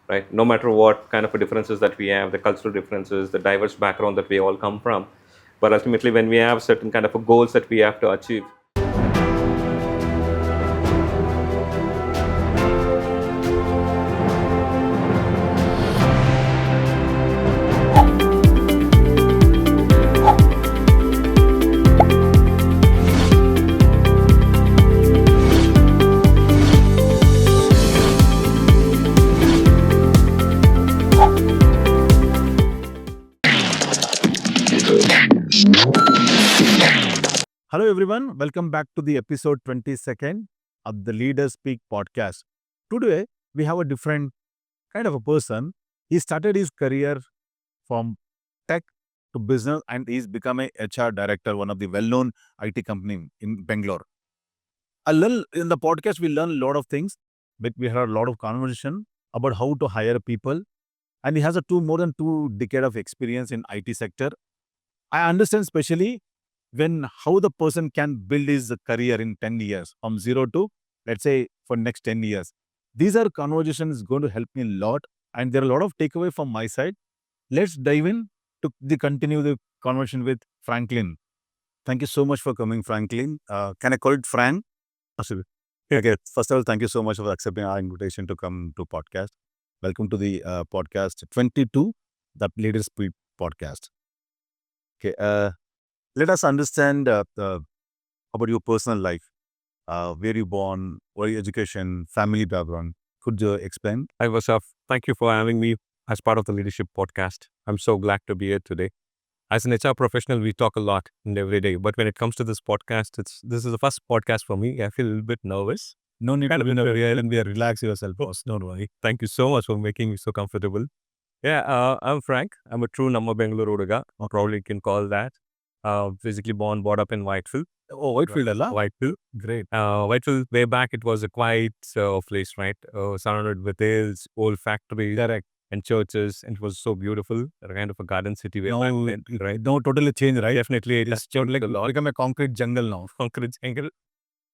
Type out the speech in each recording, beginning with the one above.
right? No matter what kind of differences that we have, the cultural differences, the diverse background that we all come from, but ultimately when we have certain kind of goals that we have to achieve. Hello, everyone. Welcome back to the episode 22nd of the Leaders Speak podcast. Today, we have a different kind of a person. He started his career from tech to business and he's become a HR director, one of the well-known IT company in Bangalore. In the podcast, we learn a lot of things, but we had a lot of conversation about how to hire people. And he has more than 2 decades of experience in IT sector. I understand especially when how the person can build his career in 10 years from zero to, let's say, for next 10 years. These are conversations going to help me a lot. And there are a lot of takeaway from my side. Let's dive in to continue the conversation with Franklin. Thank you so much for coming, Franklin. Can I call it Frank? Absolutely. Okay. First of all, thank you so much for accepting our invitation to come to podcast. Welcome to the podcast 22, the Leaders Speak podcast. Okay. Let us understand about your personal life. Where you born, what your education, family background. Could you explain? Hi, Vasaf. Thank you for having me as part of the Leadership Podcast. I'm so glad to be here today. As an HR professional, we talk a lot and every day. But when it comes to this podcast, this is the first podcast for me. I feel a little bit nervous. No need Kind to of be nervous. and we relax yourself, boss. Don't worry. Thank you so much for making me so comfortable. Yeah, I'm Frank. I'm a true number Bangalore Udaga. Probably you can call that. Physically born, brought up in Whitefield. Oh, Whitefield, Allah. Whitefield. Great. Whitefield, way back, it was a quiet place, right? Surrounded with hills, old factories, Correct. and churches. And it was so beautiful, a kind of a garden city way back Now, then, right? now totally changed, right? Definitely, it has changed Like a lot. become a concrete jungle now. Concrete jungle.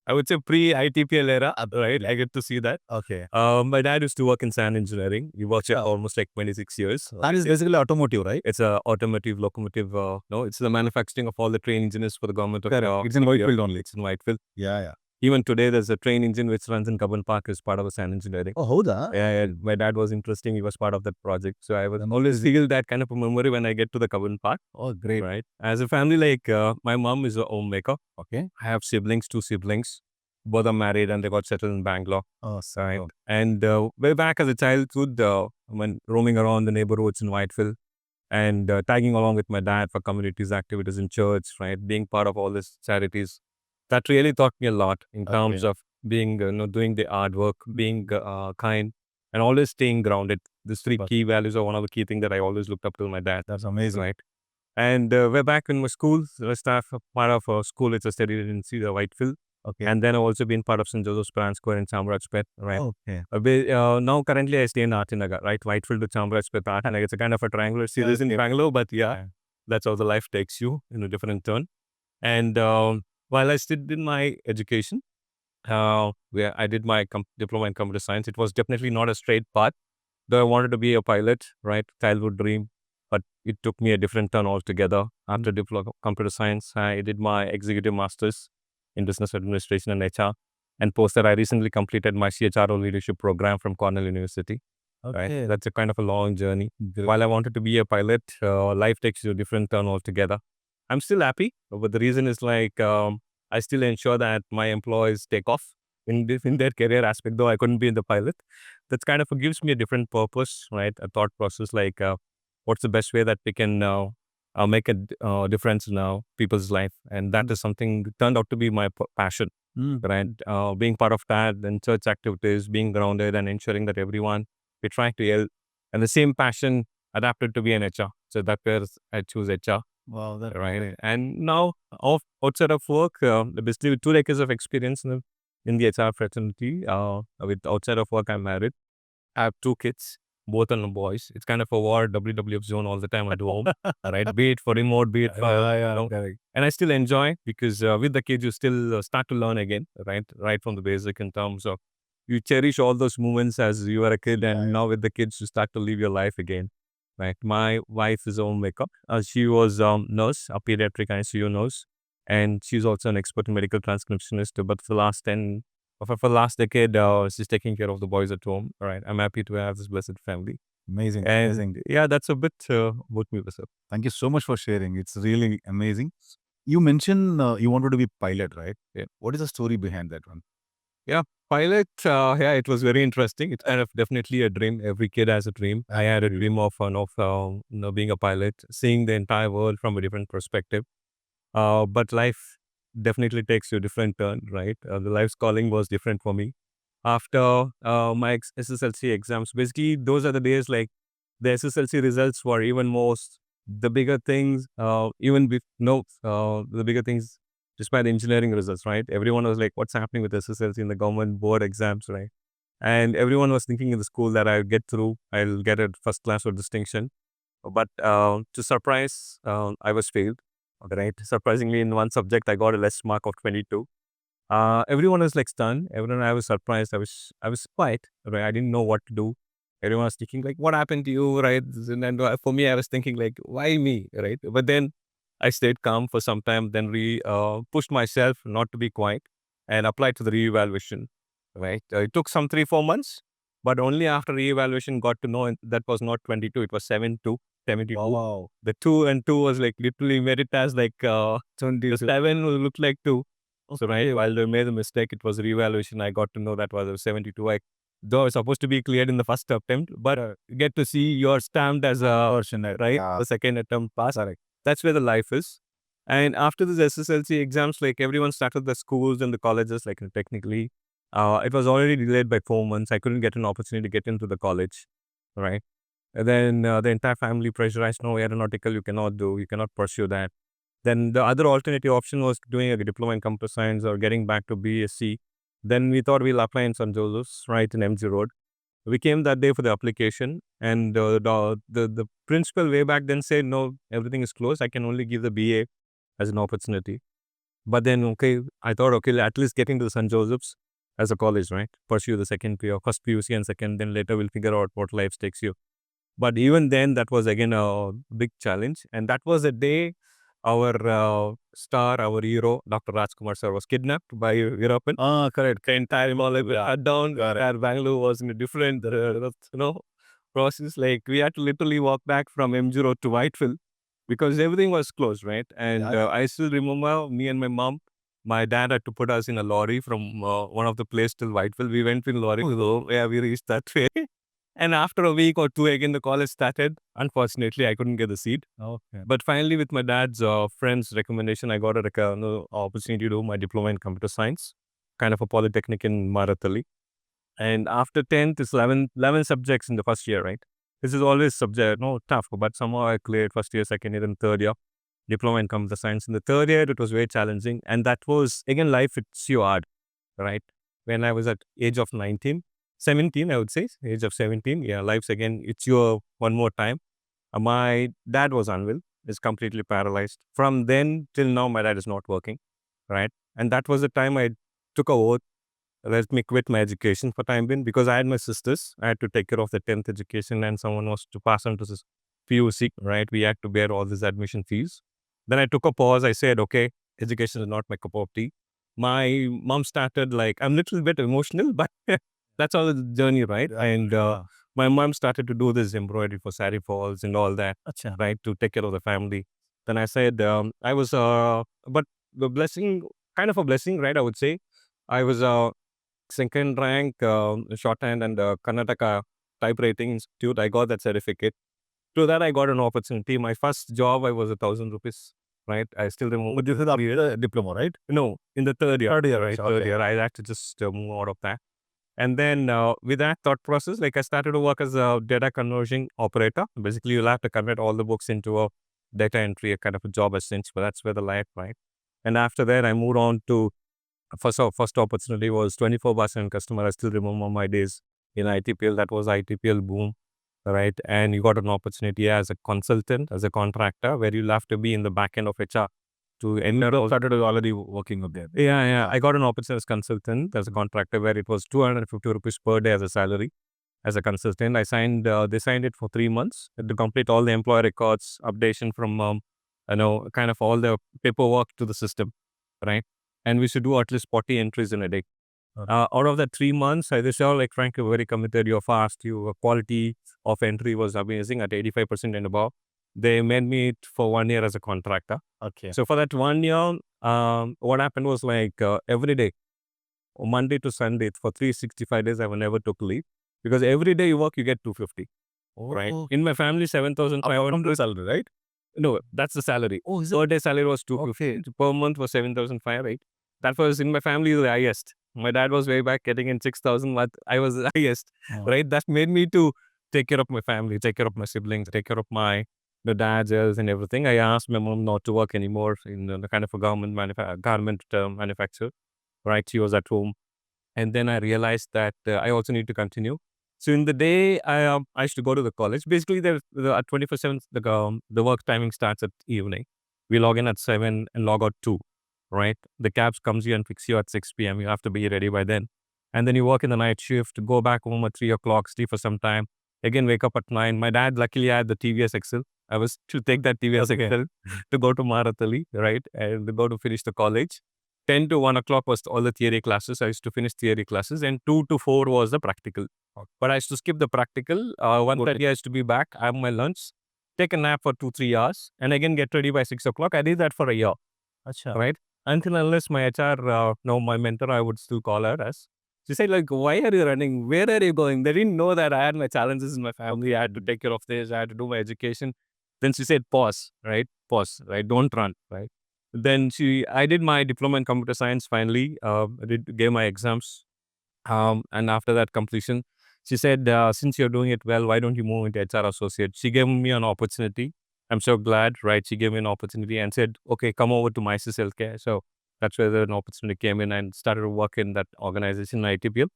I would say pre-ITPL era, right? I get to see that. Okay. My dad used to work in sand engineering. He worked here almost like 26 years. That is basically automotive, right? It's a automotive, locomotive, no, it's the manufacturing of all the train engines for the government of Correct. It's in Whitefield only. It's in Whitefield. Yeah. Even today, there's a train engine which runs in Cubbon Park as part of a sand engineering. Oh, howda? Yeah, my dad was interesting. He was part of that project. So I was always feel that kind of a memory when I get to the Cubbon Park. Oh, great. Right. As a family, like my mom is a homemaker. Okay. I have siblings, 2 siblings. Both are married and they got settled in Bangalore. Oh, Right. so. And way back as a childhood, when roaming around the neighborhoods in Whitefield and tagging along with my dad for communities activities in church, right, being part of all these charities, that really taught me a lot in terms of being, doing the hard work, being kind, and always staying grounded. These three key values are one of the key things that I always looked up to my dad. That's amazing. Right. And way back in my school, the staff part of a school, it's a study agency, the Whitefield. Okay. And then I've also been part of St. Joseph's Brand Square in Chamrajpet, right? Okay. Now currently I stay in Artinagar, right? Whitefield to Chamrajpet, Artinagar. It's a kind of a triangular series in Bangalore, but yeah, that's how the life takes you in a different turn. And while I still did my education, where I did my diploma in computer science, it was definitely not a straight path. Though I wanted to be a pilot, right? Childhood dream, but it took me a different turn altogether. After diploma computer science, I did my executive masters in business administration and HR. And post that, I recently completed my CHRO leadership program from Cornell University. Okay. Right? That's a kind of a long journey. While I wanted to be a pilot, life takes you a different turn altogether. I'm still happy, but the reason is like I still ensure that my employees take off in their career aspect, though I couldn't be in the pilot. That kind of gives me a different purpose, right? A thought process like what's the best way that we can make a difference in people's life. And that is something turned out to be my passion, right? Being part of that and church activities, being grounded and ensuring that everyone we try to help. And the same passion adapted to be an HR. So that's where I choose HR. Wow, that's Right. great. And now outside of work, basically with 2 decades of experience in the HR fraternity, with outside of work, I'm married. I have 2 kids, both are boys. It's kind of a war WWF zone all the time at home, right? Be it for remote, be it for, Correct. and I still enjoy because with the kids, you still start to learn again, right? Right from the basic in terms of you cherish all those moments as you were a kid, and Yeah. now with the kids, you start to live your life again. Right. My wife is a homemaker. She was nurse, a pediatric ICU nurse, and she's also an expert medical transcriptionist. But for the last 10, for the last decade, she's taking care of the boys at home. All right. I'm happy to have this blessed family. Amazing. And Amazing. yeah, that's a bit about me, sir. Thank you so much for sharing. It's really amazing. You mentioned you wanted to be pilot, right? Yeah. What is the story behind that one? Yeah, pilot. Yeah, it was very interesting. It's kind of definitely a dream. Every kid has a dream. I had a dream of being a pilot, seeing the entire world from a different perspective. But life definitely takes you a different turn, right? The life's calling was different for me. After my SSLC exams, basically those are the days like the SSLC results were even more the bigger things, even with no the bigger things despite the engineering results, right? Everyone was like, what's happening with SSLC in the government board exams, right? And everyone was thinking in the school that I'll get through, I'll get a first class or distinction. But to surprise, I was failed. Okay, right. Surprisingly, in one subject, I got a less mark of 22. Everyone was like stunned. Everyone, I was surprised. I was quiet. Right. I didn't know what to do. Everyone was thinking like, what happened to you? Right. And for me, I was thinking like, why me? Right. But then I stayed calm for some time, then pushed myself not to be quiet and applied to the reevaluation. Right. It took some 3, 4 months, but only after reevaluation got to know that was not 22, it was 72. Wow. The 2 and 2 was like literally made it as like the 7 will look like 2. So right, while they made the mistake, it was reevaluation. I got to know that was a 72. Though I was supposed to be cleared in the first attempt, but you get to see you're stamped as a Fortunate. right Yeah. the second attempt pass. That's where the life is. And after this SSLC exams, like everyone started the schools and the colleges, like technically, it was already delayed by 4 months. I couldn't get an opportunity to get into the college, right? And then the entire family pressurized, no, aeronautical, you cannot do, you cannot pursue that. Then the other alternative option was doing a diploma in computer science or getting back to BSc. Then we thought we'll apply in St. Joseph's, right in MG Road. We came that day for the application, and the principal way back then said, no, everything is closed. I can only give the BA as an opportunity. But then, okay, I thought, okay, at least get into St. Joseph's as a college, right? Pursue the second PU, first PUC and second, then later we'll figure out what life takes you. But even then, that was again a big challenge. And that was the day our star, our hero, Dr. Rajkumar sir, was kidnapped by European. Correct. The entire Himalaya was shut down. Correct. Entire Bangalore was in a different, process. Like we had to literally walk back from MG Road to Whitefield because everything was closed, right? And I still remember me and my mom. My dad had to put us in a lorry from one of the place till Whitefield. We went in lorry. Yeah, we reached that way. And after a week or two, again, the college started. Unfortunately, I couldn't get the seat. Okay. But finally, with my dad's friend's recommendation, I got a opportunity to do my diploma in computer science, kind of a polytechnic in Maratali. And after 10th, it's 11 subjects in the first year, right? This is always subject, no, tough, but somehow I cleared first year, second year, and third year. Diploma in computer science. In the third year, it was very challenging. And that was, again, life, it's you hard, right? When I was at age of 19, 17, I would say, age of 17. Yeah, life's again, it's your one more time. My dad was unwell, is completely paralyzed. From then till now, my dad is not working, right? And that was the time I took a oath, let me quit my education for time being because I had my sisters. I had to take care of the 10th education and someone was to pass on to this PUC, right? We had to bear all these admission fees. Then I took a pause. I said, okay, education is not my cup of tea. My mom started like, I'm a little bit emotional, but that's all the journey, right? And my mom started to do this embroidery for sari falls and all that, right? To take care of the family. Then I said, I was, but the blessing, kind of a blessing, right? I would say. I was second rank shorthand and Karnataka typewriting institute. I got that certificate. Through that, I got an opportunity. My first job, I was 1,000 rupees. Right, I still remember. But this is a diploma, right? No, in the third year. Third year, Right, okay. third year. I had to just move out of that. And then with that thought process, like I started to work as a data conversion operator. Basically, you'll have to convert all the books into a data entry, a kind of a job essence. But that's where the life, right? And after that, I moved on to first opportunity was 24/7 customer. I still remember my days in ITPL. That was ITPL boom, right? And you got an opportunity as a consultant, as a contractor, where you'll have to be in the back end of HR. to You enter. started already working up there. Yeah. I got an opportunity as consultant, as a contractor, where it was 250 rupees per day as a salary. As a consultant, I signed. They signed it for 3 months to complete all the employer records, updation from, kind of all the paperwork to the system, right? And we should do at least 40 entries in a day. Okay. Out of that 3 months, I just saw like Frank, you're very committed. You're fast. Your quality of entry was amazing at 85% and above. They made me it for 1 year as a contractor. Okay. So for that 1 year, what happened was like every day, Monday to Sunday, for 365 days, I never took leave because every day you work, you get 250. Right. In my family, 7,500 salary, right? No, that's the salary. Oh, is Per day salary was 250. Okay. Per month was 7,500, right? That was in my family the highest. My dad was way back getting in 6,000, but I was the highest, right? That made me to take care of my family, take care of my siblings, take care of the dad's heirs and everything. I asked my mom not to work anymore in the kind of a garment manufacturer, right? She was at home. And then I realized that I also need to continue. So in the day, I used to go to the college. Basically, at 24/7, the work timing starts at evening. We log in at 7 and log out 2, right? The cabs comes you and picks you at 6 p.m. You have to be ready by then. And then you work in the night shift, go back home at 3 o'clock, sleep for some time. Again, wake up at 9. My dad luckily had the TVS Excel. I was to take that TVS Excel to go to Maratali, right? And to go to finish the college. 10 to 1 o'clock was all the theory classes. I used to finish theory classes, and 2 to 4 was the practical. But I used to skip the practical. 1:30 I used to be back, have my lunch, take a nap for 2-3 hours, and again get ready by 6 o'clock. I did that for a year, Acha. right? Until unless my HR, no, my mentor, I would still call her as. She said, like, why are you running? Where are you going? They didn't know that I had my challenges in my family. I had to take care of this. I had to do my education. Then she said, pause, right? Pause, right? Don't run, right? Then I did my diploma in computer science finally. Gave my exams. And after that completion, she said, since you're doing it well, why don't you move into HR associate? She gave me an opportunity. I'm so glad, right? She gave me an opportunity and said, okay, come over to Mysis Healthcare. So that's where an opportunity came in and started to work in that organization, ITPL.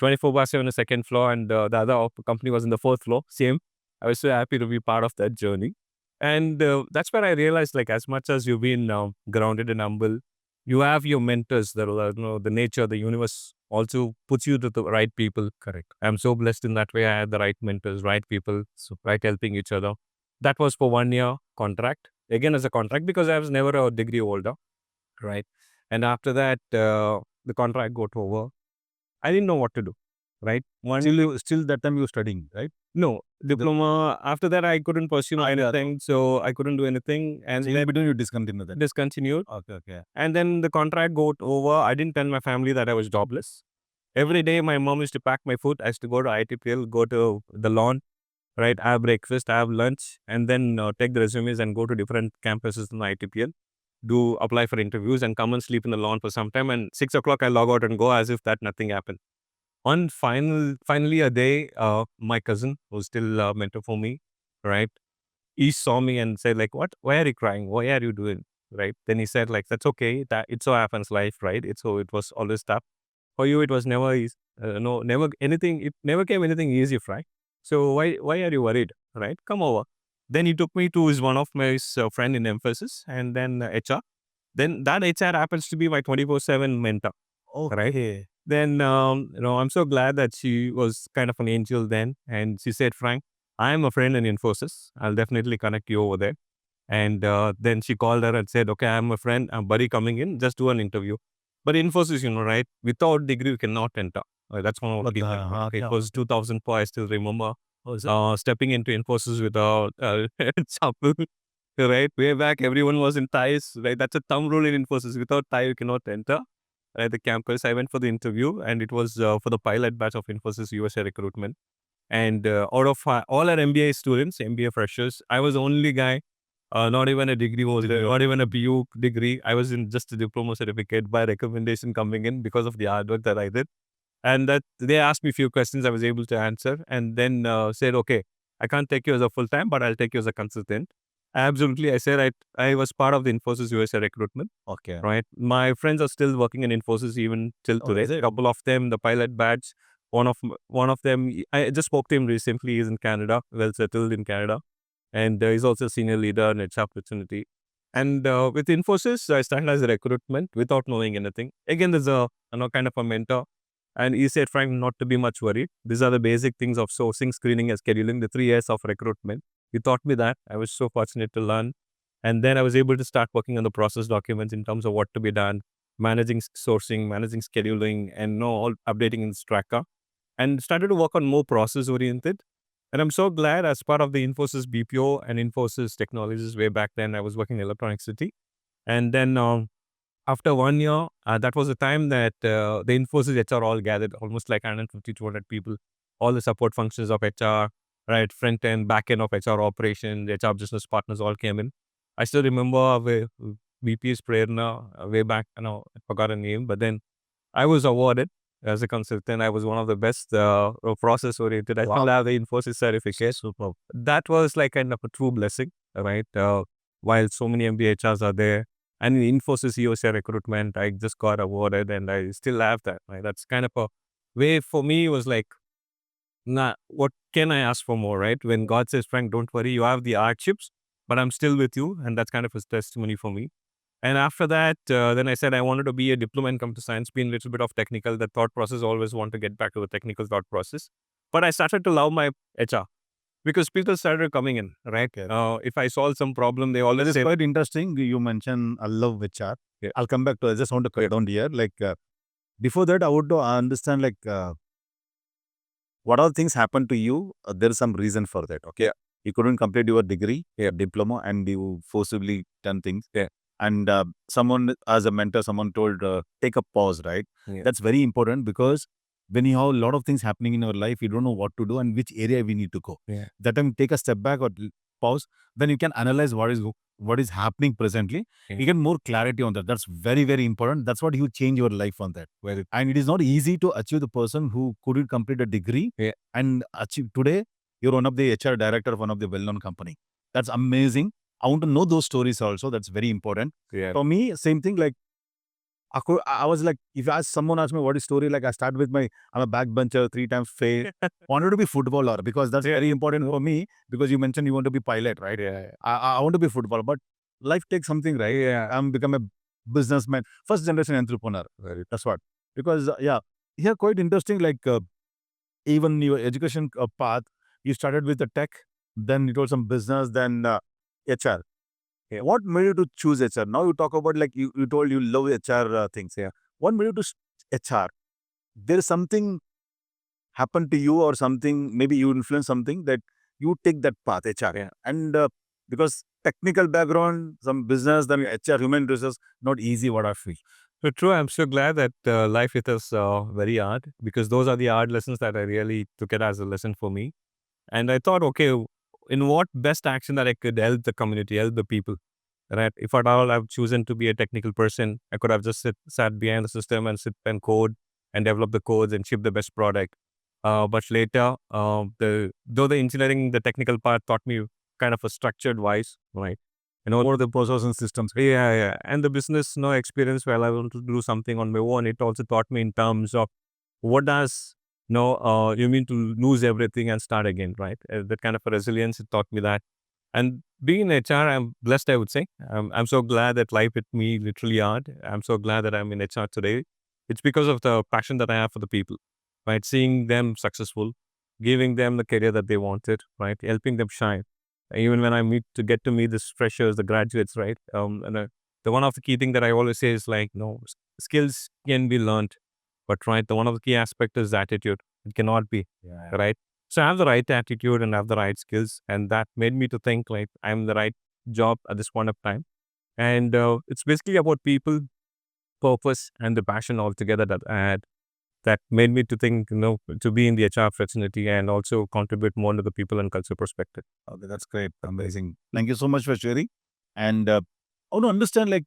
24/7 on the second floor, and the other company was in the fourth floor. Same. I was so happy to be part of that journey. And that's where I realized, like, as much as you've been grounded and humble, you have your mentors that will, the nature, the universe also puts you to the right people. Correct. I'm so blessed in that way. I had the right mentors, right people, so right helping each other. That was for 1 year contract. Again, as a contract, because I was never a degree holder, right? And after that, the contract got over. I didn't know what to do, right? Still that time you were studying, right? No, diploma. After that, I couldn't pursue anything, so I couldn't do anything. And So in between you discontinued that. discontinued. Okay. And then the contract got over. I didn't tell my family that I was jobless. Every day, my mom used to pack my food. I used to go to ITPL, go to the lawn, right? Have breakfast, have lunch, and then take the resumes and go to different campuses in the ITPL, apply for interviews, and come and sleep in the lawn for some time. And 6 o'clock, I log out and go as if that nothing happened. Finally a day, my cousin, who's still a mentor for me, right? He saw me and said, like, what? Why are you crying? Why are you doing? Right? Then he said, like, that's okay. That it so happens life, right? It was always tough. For you, it was never easy. Never anything. It never came anything easy, right? So why are you worried? Right? Come over. Then he took me to one of my friend in Emphasis, and then HR. Then that HR happens to be my 24/7 mentor. Right? Okay. Then, I'm so glad that she was kind of an angel then. And she said, Frank, I am a friend in Infosys. I'll definitely connect you over there. And then she called her and said, okay, I'm a friend, I'm buddy coming in, just do an interview. But Infosys, right, without degree, you cannot enter. That's one of the It was 2004, I still remember. Stepping into Infosys without chapel, right? Way back, everyone was in ties, right? That's a thumb rule in Infosys. Without tie, you cannot enter at the campus. I went for the interview, and it was for the pilot batch of Infosys USA recruitment. And out of all our MBA students, MBA freshers, I was the only guy, not even a degree holder, not even a BU degree. I was in just a diploma certificate by recommendation coming in because of the hard work that I did. And that they asked me a few questions I was able to answer, and then said, okay, I can't take you as a full time, but I'll take you as a consultant. Absolutely. I said I was part of the Infosys USA recruitment. Okay. Right. My friends are still working in Infosys even till today. A couple of them, the pilot badge. One of them, I just spoke to him recently. He's in Canada, well settled in Canada, and he's also a senior leader in HR opportunity. And with Infosys, I started as a recruitment without knowing anything. Again, there's a kind of a mentor, and he said, Frank, not to be much worried. These are the basic things of sourcing, screening, and scheduling. The 3 years of recruitment. He taught me that. I was so fortunate to learn, and then I was able to start working on the process documents in terms of what to be done, managing sourcing, managing scheduling, and all updating in Straka, and started to work on more process oriented. And I'm so glad as part of the Infosys BPO and Infosys Technologies way back then, I was working in Electronic City. And then after 1 year, that was the time that the Infosys HR all gathered, almost like 150, 200 people, all the support functions of HR, right, front end, back end of HR operations, HR business partners all came in. I still remember VP's Prerna way back, I forgot her name, but then I was awarded as a consultant. I was one of the best process oriented. I still have the Infosys certificate. Super. That was like kind of a true blessing, right? While so many MBHRs are there, and in Infosys EOC recruitment, I just got awarded, and I still have that. Right? That's kind of a way for me was like, nah, what can I ask for more, right? When God says, Frank, don't worry, you have the hardships, but I'm still with you, and that's kind of a testimony for me. And after that, then I said I wanted to be a diploma in computer science, being a little bit of technical. The thought process always want to get back to the technical thought process. But I started to love my HR because people started coming in, right? Okay. If I solve some problem, they always That is say, quite interesting. You mentioned I love HR. Yeah. I'll come back to. I just want to cut down here. Before that, I would to understand what all things happened to you. There is some reason for that. Okay, Yeah. you couldn't complete your degree, diploma, and you forcibly done things. Yeah. And someone as a mentor, someone told take a pause. Right, Yeah. that's very important because when you have a lot of things happening in your life, you don't know what to do and which area we need to go. Yeah. That time, take a step back or pause. Then you can analyze what is happening presently. Yeah. You get more clarity on that. That's very, very important. That's what you change your life on that. Very. And it is not easy to achieve the person who couldn't complete a degree Yeah. and achieve today. You're one of the HR director of one of the well-known company. That's amazing. I want to know those stories also. That's very important. Yeah. For me, same thing. I was like, if someone asked me what is story, I start with I'm a backbencher, 3 times fail. Wanted to be footballer because that's very important for me. Because you mentioned you want to be pilot, right? Yeah. I want to be footballer, but life takes something, right? Yeah. I'm become a businessman, first generation entrepreneur. Very. That's what. Because here quite interesting. Even your education path, you started with the tech, then you told some business, then HR. Yeah. What made you to choose HR? Now you talk about you told you love HR things. Yeah. What made you to HR? There is something happened to you or something, maybe you influence something that you take that path, HR. Yeah. And because technical background, some business, then HR, human resources, not easy what I feel. So true. I'm so glad that life with us very hard because those are the hard lessons that I really took it as a lesson for me. And I thought, okay, in what best action that I could help the community, help the people, right? If at all I've chosen to be a technical person, I could have just sat behind the system and sit and code and develop the codes and ship the best product. But later, though the engineering, the technical part taught me kind of a structured wise, right? More the process and systems. Yeah, yeah. And the business experience, while I want to do something on my own, it also taught me in terms of what does you mean to lose everything and start again, right? That kind of a resilience, it taught me that. And being in HR, I'm blessed, I would say. I'm so glad that life hit me literally hard. I'm so glad that I'm in HR today. It's because of the passion that I have for the people, right? Seeing them successful, giving them the career that they wanted, right? Helping them shine. Even when I get to meet the freshers, the graduates, right? And the one of the key thing that I always say is skills can be learned, but right, the one of the key aspect is attitude. It cannot be, right? So I have the right attitude and have the right skills, and that made me to think like I'm the right job at this point of time. And it's basically about people, purpose, and the passion altogether that I had. That made me to think, to be in the HR fraternity and also contribute more to the people and culture perspective. Okay, that's great. Amazing. Thank you so much for sharing. And I want to understand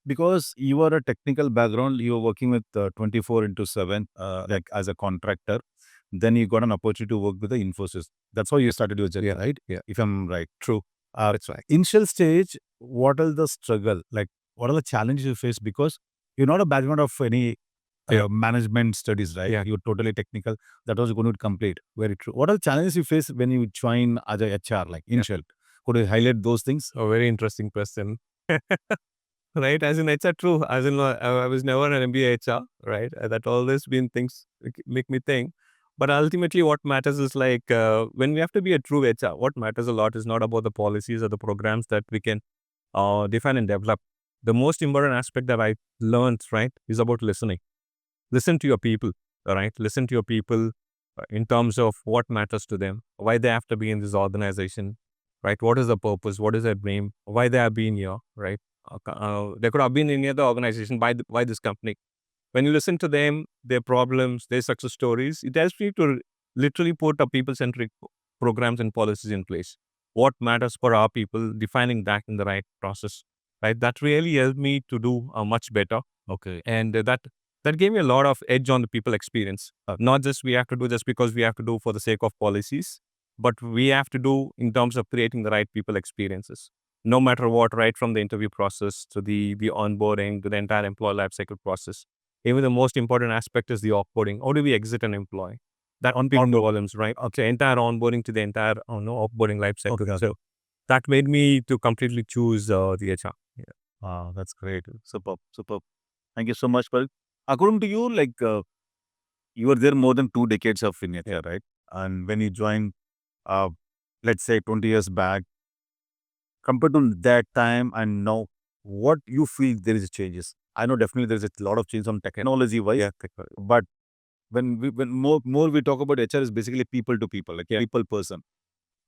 because you are a technical background, you are working with 24 into 7, as a contractor. Then you got an opportunity to work with the Infosys. That's how you started your journey, right? Yeah. If I'm right. True. That's right. Initial stage, what are the struggle? What are the challenges you face? Because you're not a background of any management studies, right? Yeah. You're totally technical. That was going to complete. Very true. What are the challenges you face when you join as a HR, initial? Could you highlight those things? A very interesting question. right? As in HR, true. As in, I was never an MBA HR, right? That always been things make me think. But ultimately, what matters is like when we have to be a true HR, what matters a lot is not about the policies or the programs that we can define and develop. The most important aspect that I learned, right, is about listening. Listen to your people, all right? Listen to your people in terms of what matters to them, why they have to be in this organization, right? What is the purpose? What is their dream? Why they have been here, right? They could have been in any other organization. Why this company? When you listen to them, their problems, their success stories, it helps you to literally put a people-centric programs and policies in place. What matters for our people, defining that in the right process, right? That really helped me to do much better. Okay. And that gave me a lot of edge on the people experience. Not just we have to do just because we have to do for the sake of policies, but we have to do in terms of creating the right people experiences. No matter what, right from the interview process to the onboarding to the entire employee lifecycle process. Even the most important aspect is the offboarding. How do we exit an employee? That speaks volumes, right? Okay, entire onboarding to the entire offboarding lifecycle. Okay. So that made me to completely choose the HR. Yeah. Wow, that's great. Superb, superb. Thank you so much, Paul. According to you, you were there more than 2 decades of in HR, right? And when you joined, uh, let's say 20 years back, compared to that time and now, what you feel there is changes? I know definitely there is a lot of change on technology wise, Yeah. but when more we talk about HR is basically people to people, like people person.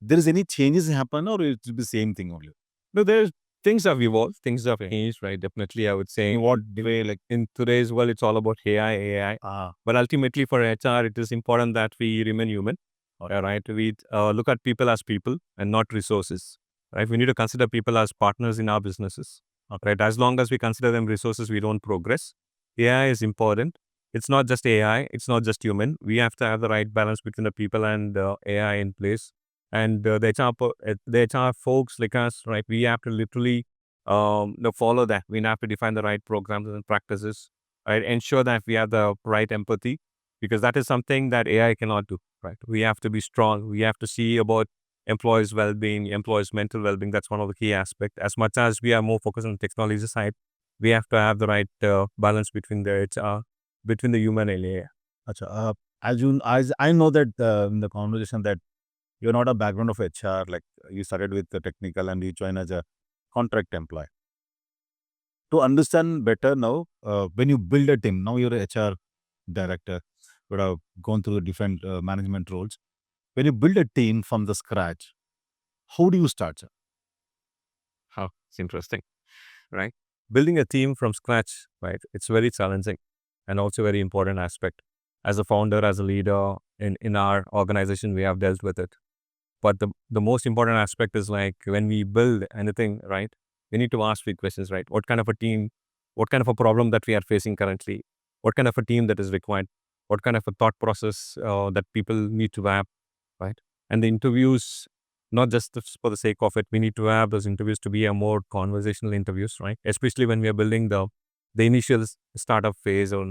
There is any changes happen or it's the same thing only? No, there's things have evolved, things have changed, right? Definitely, I would say In what way? Like in today's world, it's all about AI. But ultimately, for HR, it is important that we remain human, right? We look at people as people and not resources, right? We need to consider people as partners in our businesses, right? As long as we consider them resources, we don't progress. AI is important. It's not just AI, it's not just human. We have to have the right balance between the people and AI in place. And the HR folks like us, right? We have to literally follow that. We have to define the right programs and practices, right? Ensure that we have the right empathy, because that is something that AI cannot do, right? We have to be strong. We have to see about employees' well-being, employees' mental well-being. That's one of the key aspects. As much as we are more focused on the technology side, we have to have the right balance between the HR, between the human and AI. Acha, as I know that in the conversation that you're not a background of HR, like you started with the technical and you join as a contract employee. To understand better now, when you build a team, now you're a HR director, would have gone through the different management roles. When you build a team from the scratch, how do you start, sir? How it's interesting, right? Building a team from scratch, right? It's very challenging and also very important aspect. As a founder, as a leader in our organization, we have dealt with it. But the most important aspect is like when we build anything, right? We need to ask three questions, right? What kind of a team, what kind of a problem that we are facing currently, what kind of a team that is required, what kind of a thought process that people need to have, right? And the interviews, not just for the sake of it, we need to have those interviews to be a more conversational interviews, right? Especially when we are building the initial startup phase, or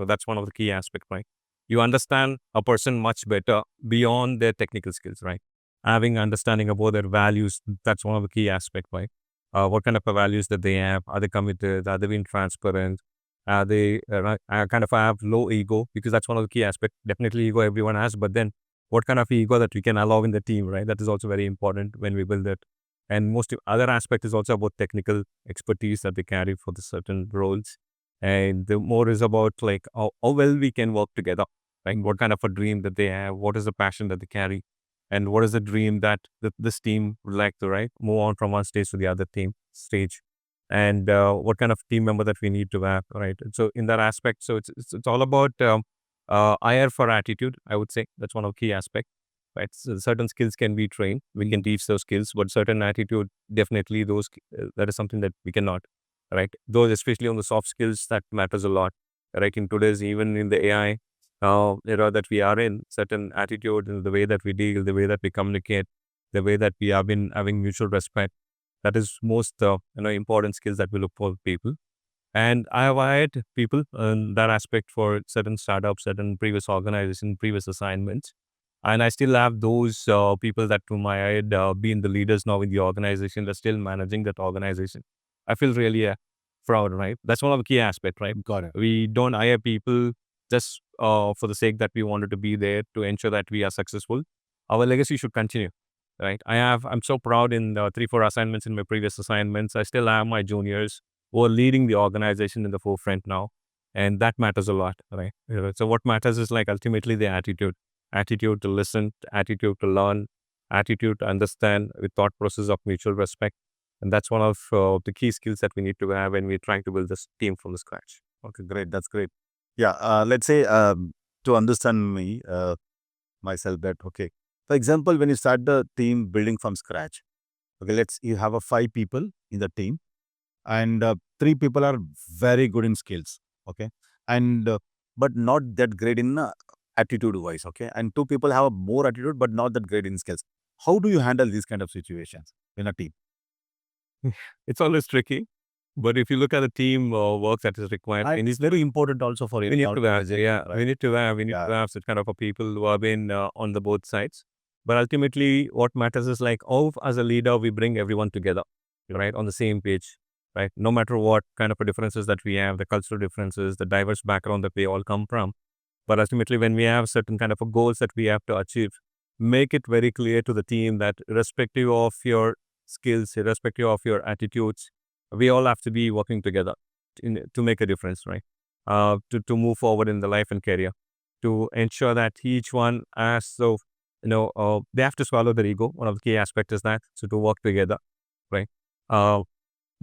that's one of the key aspects, right? You understand a person much better beyond their technical skills, right? Having understanding about their values, that's one of the key aspects, right? What kind of values that they have? Are they committed? Are they being transparent? Are they kind of have low ego? Because that's one of the key aspects. Definitely ego everyone has, but then what kind of ego that we can allow in the team, right? That is also very important when we build it. And most other aspect is also about technical expertise that they carry for the certain roles. And the more is about like how well we can work together, right? What kind of a dream that they have? What is the passion that they carry? And what is the dream that this team would like to, right? Move on from one stage to the other team stage. And what kind of team member that we need to have, right? So in that aspect, so it's all about IR for attitude, I would say. That's one of the key aspects, right? So certain skills can be trained. We can teach those skills, but certain attitude, definitely that is something that we cannot, right? Those, especially on the soft skills, that matters a lot, right? In today's, even in the AI era that we are in, certain attitude, and the way that we deal, the way that we communicate, the way that we have been having mutual respect, that is most important skills that we look for people. And I have hired people in that aspect for certain startups, certain previous organizations, previous assignments. And I still have those people that whom I hired being the leaders now in the organization. They're still managing that organization. I feel really proud, right? That's one of the key aspects, right? Got it. We don't hire people just for the sake that we wanted to be there to ensure that we are successful. Our legacy should continue, right? I'm so proud in 3, 4 assignments in my previous assignments. I still have my juniors who are leading the organization in the forefront now. And that matters a lot, right? So what matters is like ultimately the attitude to listen, attitude to learn, attitude to understand with thought process of mutual respect. And that's one of the key skills that we need to have when we're trying to build this team from the scratch. Okay, great. That's great. Yeah. Let's say to understand me, myself that, okay, for example, when you start the team building from scratch, okay, you have a 5 people in the team, and 3 people are very good in skills, okay, and but not that great in attitude wise, okay, and 2 people have a more attitude but not that great in skills. How do you handle these kind of situations in a team? It's always tricky, but if you look at the team work that is required, And it's very important also for we any need to have, organization, yeah, right? we need to Yeah. have such kind of a people who have been on the both sides. But ultimately, what matters is like, oh, as a leader, we bring everyone together, right, on the same page, right? No matter what kind of a differences that we have, the cultural differences, the diverse background that we all come from. But ultimately, when we have certain kind of a goals that we have to achieve, make it very clear to the team that irrespective of your skills, irrespective of your attitudes, we all have to be working together to make a difference, right? To move forward in the life and career, to ensure that each one has, so, they have to swallow their ego. One of the key aspects is that, so to work together, right? Uh,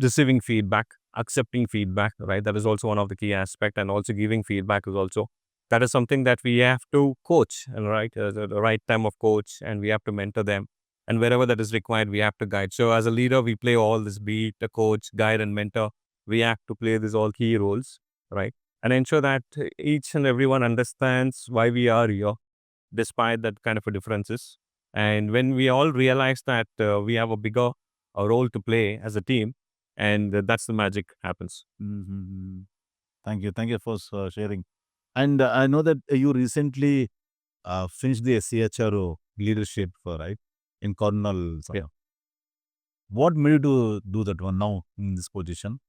Receiving feedback, accepting feedback, right? That is also one of the key aspect, and also giving feedback is also, that is something that we have to coach, and right, the right time of coach, and we have to mentor them, and wherever that is required, we have to guide. So as a leader, we play all this: be it a coach, guide, and mentor. We have to play these all key roles, right, and ensure that each and everyone understands why we are here, despite that kind of a differences. And when we all realize that we have a bigger role to play as a team, and that's the magic happens. Mhm. Thank you for sharing. And I know that you recently finished the CHRO leadership, right, in Cornell. Yeah. What made you to do that one now in this position?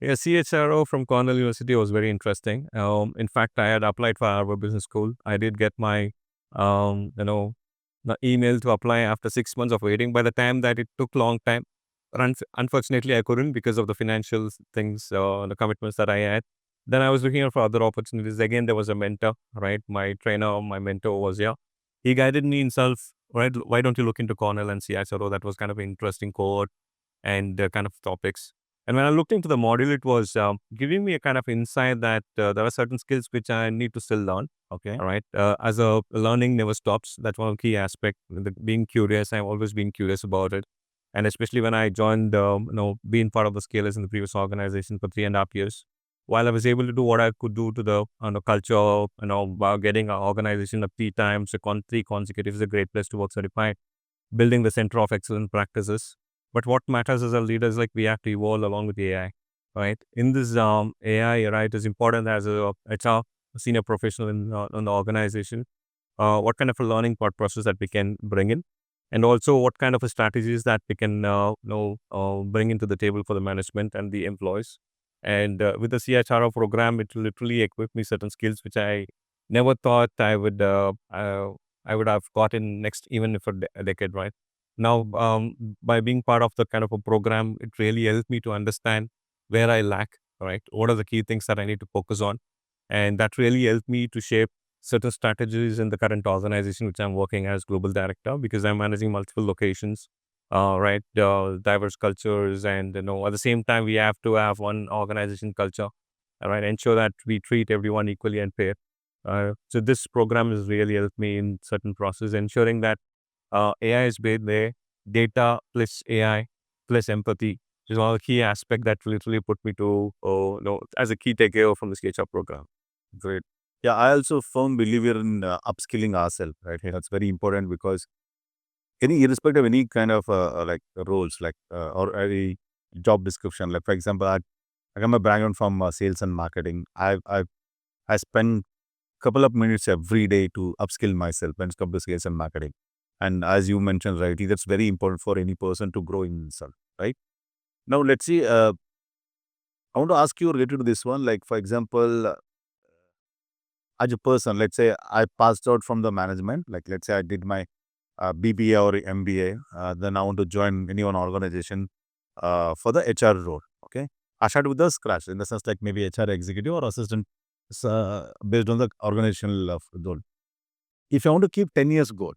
Yeah, CHRO from Cornell University was very interesting. In fact, I had applied for Harvard Business School. I did get my, you know, the email to apply after 6 months of waiting. By the time that it took long time, unfortunately, I couldn't because of the financial things, the commitments that I had. Then I was looking out for other opportunities. Again, there was a mentor, right? My trainer, my mentor was here. He guided me himself, right? Why don't you look into Cornell and CHRO? That was kind of an interesting cohort and kind of topics. And when I looked into the module, it was giving me a kind of insight that there are certain skills which I need to still learn. Okay. All right. As a learning never stops. That's one key aspect. Being curious, I've always been curious about it. And especially when I joined, being part of the scalers in the previous organization for 3.5 years, while I was able to do what I could do to the culture, while getting our organization up 3 times, 3 consecutive is a great place to work certified, building the center of excellent practices. But what matters as a leader is like we have to evolve along with the AI, right? In this AI, right, is important as a HR, a senior professional in the organization. What kind of a learning thought process that we can bring in, and also what kind of a strategies that we can bring into the table for the management and the employees. And with the CHRO program, it literally equipped me certain skills which I never thought I would have gotten next, even for a decade, right? Now, by being part of the kind of a program, it really helped me to understand where I lack, right? What are the key things that I need to focus on? And that really helped me to shape certain strategies in the current organization, which I'm working as global director, because I'm managing multiple locations, right? Diverse cultures. And, at the same time, we have to have one organization culture, all right? Ensure that we treat everyone equally and fair. So this program has really helped me in certain process, ensuring that AI is based there, data plus AI plus empathy is one of the key aspect that literally put me to, as a key takeaway from the SketchUp program. Great. Yeah, I also firm believer in upskilling ourselves, right? That's very important because any irrespective of any kind of like roles, like or any job description. Like for example, I got my background from sales and marketing. I spend couple of minutes every day to upskill myself when it comes to sales and marketing. And as you mentioned, right, that's very important for any person to grow in himself, right? Now let's see. I want to ask you related to this one, like for example, as a person, let's say I passed out from the management, like let's say I did my BBA or MBA, then I want to join any one organization for the HR role. Okay, I started with the scratch in the sense like maybe HR executive or assistant, based on the organizational role. If I want to keep 10 years goal,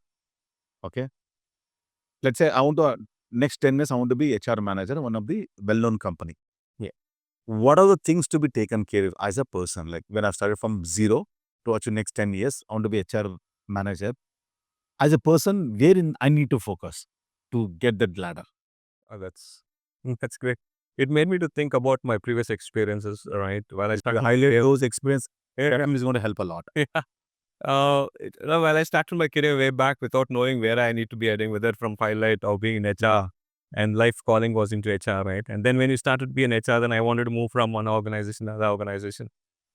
okay, let's say I want to next 10 years I want to be HR manager in one of the well-known company. Yeah. What are the things to be taken care of as a person? Like when I started from zero to achieve next 10 years, I want to be HR manager. As a person, wherein I need to focus to get that ladder. Oh, that's great. It made me to think about my previous experiences, right? While I To started my highlight career, those experience, yeah, is going to help a lot. yeah. While I started my career way back without knowing where I need to be heading, whether from pilot or being in HR, Yeah. and life calling was into HR, right? And then when you started to be in HR, then I wanted to move from one organization to another organization.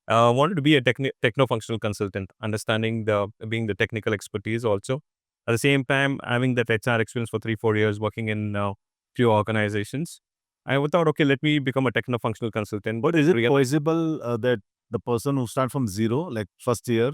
Wanted to be a techno-functional consultant, understanding being the technical expertise also. At the same time, having that HR experience for 3-4 years, working in few organizations, I thought, okay, let me become a techno-functional consultant. But is it Real, possible that the person who start from zero, like first year,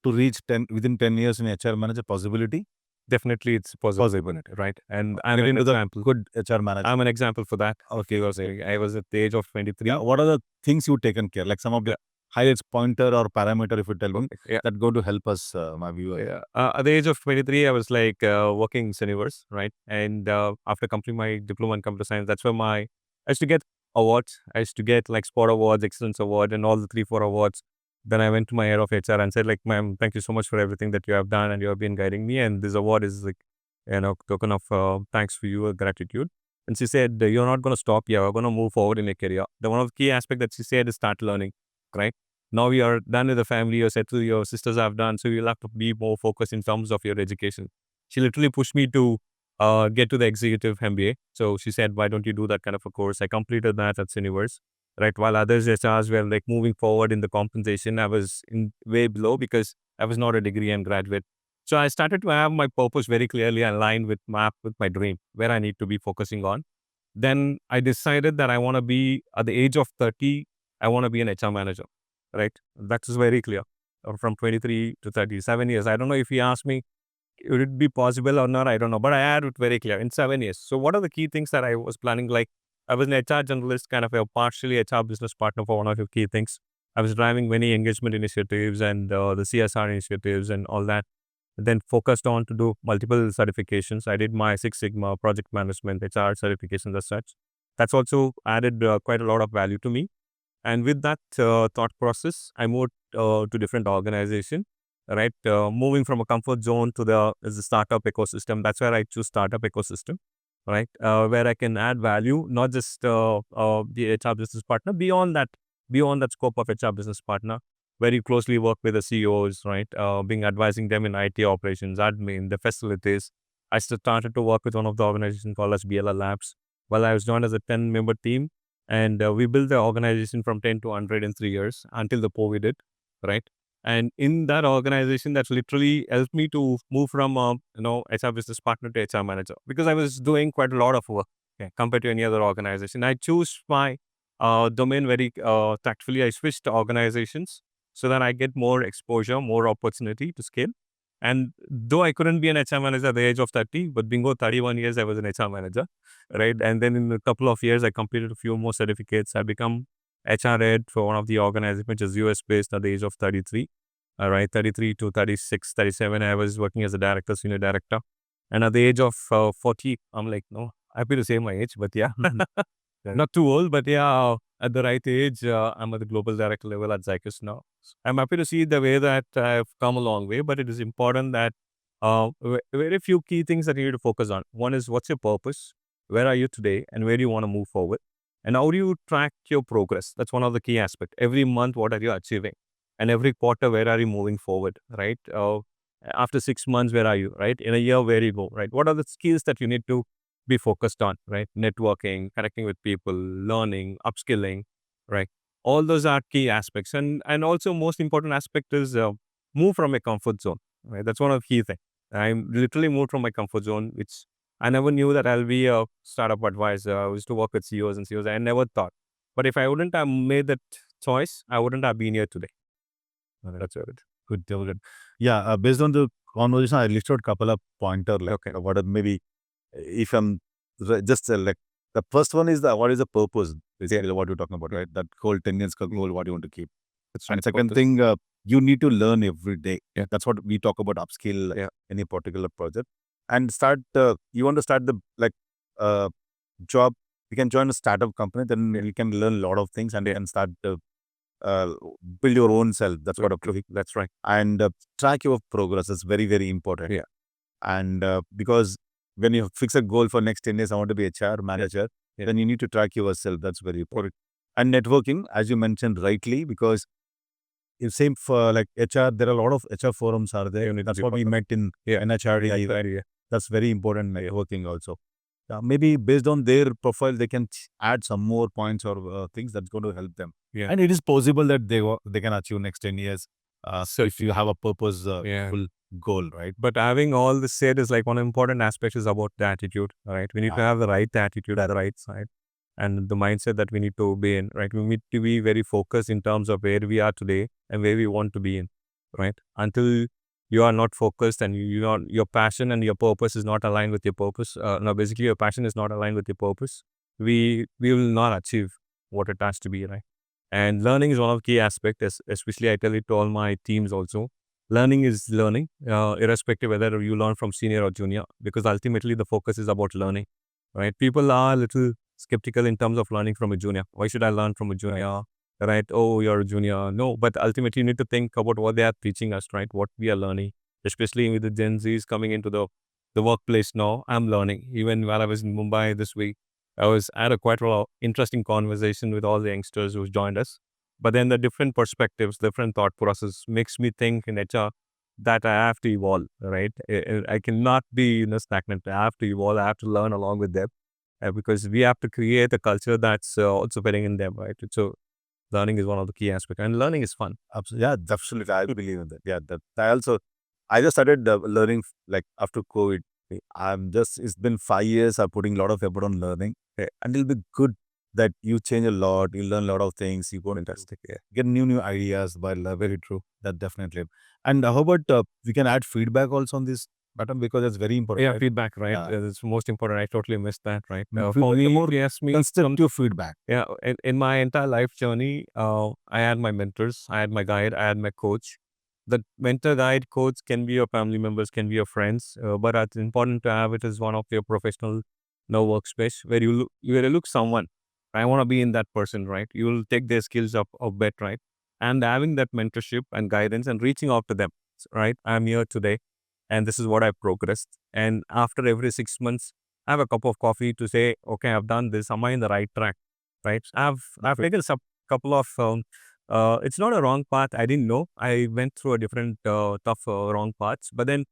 to reach 10 within 10 years in HR manager possibility? definitely, it's possible, Possibility. right? And I'm Get an into the example. good HR manager. I'm an example for that. Okay, Because okay. I was at the age of 23. Yeah. What are the things you taken care? Like some of the Yeah, highlights pointer or parameter, if you tell me, yeah. that going to help us, my viewer. Yeah. At the age of 23, I was like working in Cineverse, right? And after completing my diploma in computer science, that's where I used to get awards. I used to get like Sport Awards, Excellence Award, and all the 3-4 awards. Then I went to my head of HR and said, like, ma'am, thank you so much for everything that you have done and you have been guiding me. And this award is like, token of thanks for you, gratitude. And she said, you're not going to stop here. We're going to move forward in your career. The one of the key aspects that she said is start learning, right? Now you are done with the family, you're settled, your sisters have done, so you'll have to be more focused in terms of your education. She literally pushed me to get to the executive MBA. So she said, why don't you do that kind of a course? I completed that at Cineverse, right? While others HRs were like moving forward in the compensation, I was in way below because I was not a degree and graduate. So I started to have my purpose very clearly aligned with my dream, where I need to be focusing on. Then I decided that I want to be at the age of 30, I want to be an HR manager, right? That is very clear. From 23 to 37 years. I don't know if you ask me, would it be possible or not? I don't know. But I had it very clear in 7 years. So what are the key things that I was planning? Like I was an HR generalist, kind of a partially HR business partner for one of the key things. I was driving many engagement initiatives and the CSR initiatives and all that. Then focused on to do multiple certifications. I did my Six Sigma project management, HR certifications as such. That's also added quite a lot of value to me. And with that thought process, I moved to different organization, right? Moving from a comfort zone to the startup ecosystem. That's where I choose startup ecosystem, right? Where I can add value, not just the HR business partner. Beyond that scope of HR business partner, very closely work with the CEOs, right? Being advising them in IT operations, admin, the facilities. I started to work with one of the organizations called as BLL Labs. Well, I was joined as a 10-member team and we built the organization from 10 to 100 in 3 years until the COVID hit, right? And in that organization, that's literally helped me to move from, HR business partner to HR manager because I was doing quite a lot of work, okay, compared to any other organization. I choose my domain very tactfully. I switched organizations so that I get more exposure, more opportunity to scale. And though I couldn't be an HR manager at the age of 30, but bingo, 31 years, I was an HR manager, right? And then in a couple of years, I completed a few more certificates. I become HR head for one of the organizations, which is US based at the age of 33. All right, 33 to 36, 37, I was working as a director, senior director. And at the age of 40, I'm like, no, happy to say my age, but yeah, Yeah. not too old, but yeah, at the right age, I'm at the global director level at Zycus now. I'm happy to see the way that I've come a long way, but it is important that very few key things that you need to focus on. One is what's your purpose? Where are you today? And where do you want to move forward? And how do you track your progress? That's one of the key aspects. Every month, what are you achieving? And every quarter, where are you moving forward, right? After 6 months, where are you, right? In a year, where you go, right? What are the skills that you need to be focused on, right? Networking, connecting with people, learning, upskilling, right? All those are key aspects. And also most important aspect is move from a comfort zone, right? That's one of the key things. I literally moved from my comfort zone, which I never knew that I'll be a startup advisor. I used to work with CEOs and CEOs. I never thought. But if I wouldn't have made that choice, I wouldn't have been here today. Correct. That's it. Good, good. Yeah, based on the conversation, I listed a couple of pointer like Okay. what are maybe if I'm just like the first one is the what is the purpose basically what you're talking about, right? That whole 10 years goal, what you want to keep. That's And right. second Purpose. thing, you need to learn every day. Yeah. That's what we talk about upskill Yeah. any particular project. And start, you want to start the uh, job, you can join a startup company, then you can learn a lot of things and you can start uh, build your own self. That's what I'm doing. That's right. And track your progress is very, very important. Yeah. And because when you fix a goal for next 10 years, I want to be HR manager, then you need to track yourself. That's very important. And networking, as you mentioned rightly, because it's same for like HR, there are a lot of HR forums are there. That's what we met in NHRD. That's very important networking also. Maybe based on their profile, they can add some more points or things that's going to help them. Yeah. And it is possible that they can achieve next 10 years so if you have a purpose full goal, right? But having all this said is like one important aspect is about the attitude, right? We need to have the right attitude at the right side and the mindset that we need to be in, right? We need to be very focused in terms of where we are today and where we want to be in, right? Until you are not focused and your passion and your purpose is not aligned with your purpose. No, basically your passion is not aligned with your purpose. We will not achieve what it has to be, right? And learning is one of the key aspects, especially I tell it to all my teams also. Learning is learning, irrespective whether you learn from senior or junior, because ultimately the focus is about learning, right? People are a little skeptical in terms of learning from a junior. Why should I learn from a junior? Right? Oh, you're a junior. No, but ultimately you need to think about what they are teaching us, right? What we are learning, especially with the Gen Zs coming into the workplace now. I'm learning. Even while I was in Mumbai this week, I had a quite a interesting conversation with all the youngsters who joined us. But then the different perspectives, different thought process makes me think in HR that I have to evolve, right? I cannot be stagnant. I have to evolve. I have to learn along with them because we have to create a culture that's also fitting in them, right? So learning is one of the key aspects, and learning is fun. Absolutely. Yeah, absolutely. I believe in that. Yeah, that I just started learning like after COVID. It's been 5 years. I'm putting a lot of effort on learning. And it'll be good that you change a lot. You learn a lot of things. You go Fantastic. Yeah. get new ideas. But very true. That definitely. And how about we can add feedback also on this button because it's very important. Yeah, right? feedback, right? Yeah. It's most important. I totally missed that, right? For me, more yes, me, constructive feedback. yeah, in my entire life journey, I had my mentors, I had my guide, I had my coach. The mentor, guide, coach can be your family members, can be your friends, but it's important to have it as one of your professional no workspace where you will look someone. I want to be in that person, right? You will take their skills up of bet, right? And having that mentorship and guidance and reaching out to them, right? I'm here today, and this is what I've progressed. And after every 6 months, have a cup of coffee to say, okay, I've done this. Am I in the right track? Right? I've taken some couple of. It's not a wrong path. I didn't know. I went through a different tough wrong paths, but then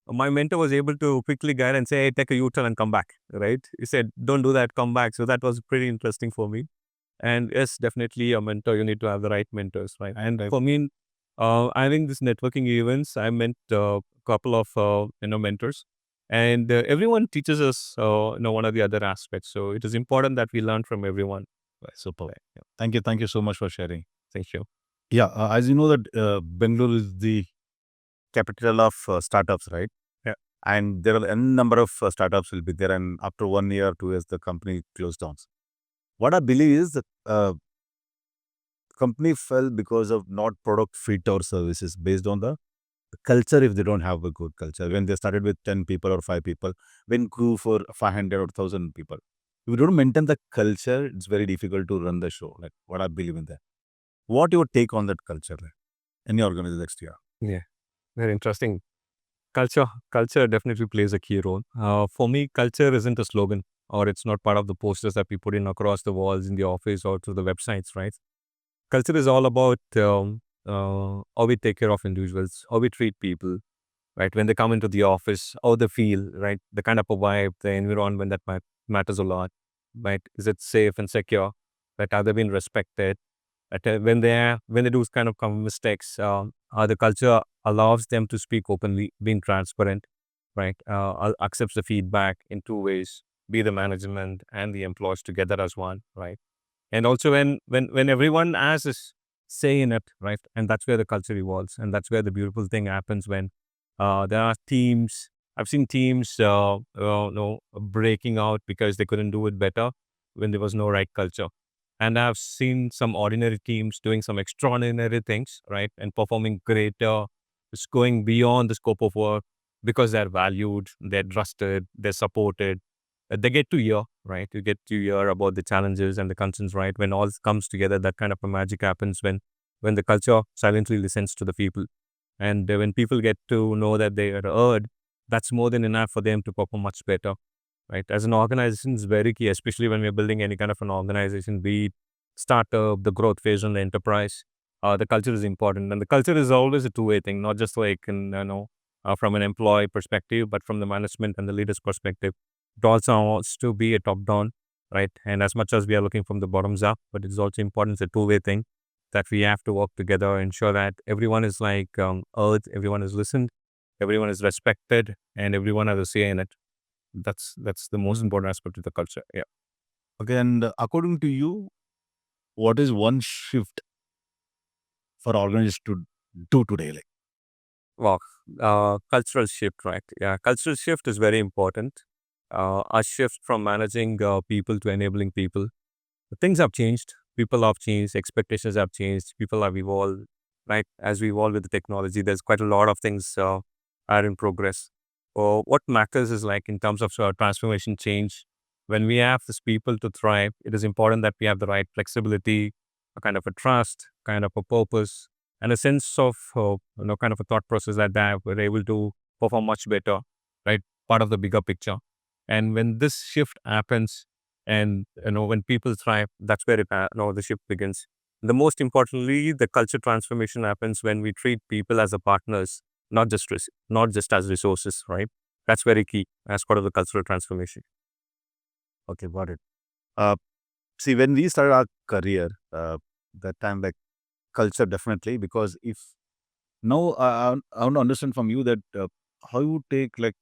my mentor was able to quickly guide and say, hey, take a U-turn and come back. Right? He said, don't do that. Come back. So that was pretty interesting for me. And yes, definitely a mentor. You need to have the right mentors, right? And for me, I think this networking events, I met a couple of mentors, and everyone teaches us one of the other aspects. So it is important that we learn from everyone. Super. Yeah. Thank you so much for sharing. Thank you. Yeah, as you know that Bangalore is the capital of startups, right? Yeah. And there are a number of startups will be there, and after 1 year, 2 years, the company closed down. What I believe is that company fell because of not product fit or services based on the culture. If they don't have a good culture, when they started with 10 people or 5 people, when grew for 500 or 1,000 people, if you don't maintain the culture, it's very difficult to run the show. Like what I believe in that. What your take on that culture in your organization next year? Yeah, very interesting. Culture definitely plays a key role. For me, culture isn't a slogan, or it's not part of the posters that we put in across the walls in the office or through the websites, right? Culture is all about how we take care of individuals, how we treat people, right? When they come into the office, how they feel, right? The kind of a vibe, the environment that matters a lot, right? Is it safe and secure? Right? Are they being respected? Right? When they do kind of common mistakes, the culture allows them to speak openly, being transparent, right? Accepts the feedback in two ways, be the management and the employees together as one, right? And also when everyone has a say in it, right? And that's where the culture evolves, and that's where the beautiful thing happens when there are teams. I've seen teams, breaking out because they couldn't do it better when there was no right culture. And I've seen some ordinary teams doing some extraordinary things, right, and performing greater, just going beyond the scope of work because they're valued, they're trusted, they're supported. They get to hear, right? You get to hear about the challenges and the concerns, right? When all comes together, that kind of a magic happens when the culture silently listens to the people. And when people get to know that they are heard, that's more than enough for them to perform much better, right? As an organization, is very key, especially when we're building any kind of an organization, be it startup, the growth phase on the enterprise. The culture is important, and the culture is always a two-way thing, not just like from an employee perspective, but from the management and the leaders perspective. It also has to be a top-down, right? And as much as we are looking from the bottoms up, but it's also important, it's a two-way thing that we have to work together, ensure that everyone is like heard, everyone is listened, everyone is respected, and everyone has a say in it. That's the most important aspect of the culture. Yeah. Okay, and according to you, what is one shift for organizations to do today? Like, Well, cultural shift, right? Yeah, cultural shift is very important. A shift from managing people to enabling people. Things have changed. People have changed. Expectations have changed. People have evolved, right? As we evolve with the technology, there's quite a lot of things are in progress. What matters is like in terms of transformation change. When we have these people to thrive, it is important that we have the right flexibility, a kind of a trust, kind of a purpose, and a sense of kind of a thought process that we're able to perform much better, right? Part of the bigger picture. And when this shift happens, and when people thrive, that's where the shift begins. The most importantly, the culture transformation happens when we treat people as a partners, not just as resources, right? That's very key as part of the cultural transformation. okay, got it. Uh, See, when we started our career, that time, like culture definitely, because if now I want to understand from you that how you take, like,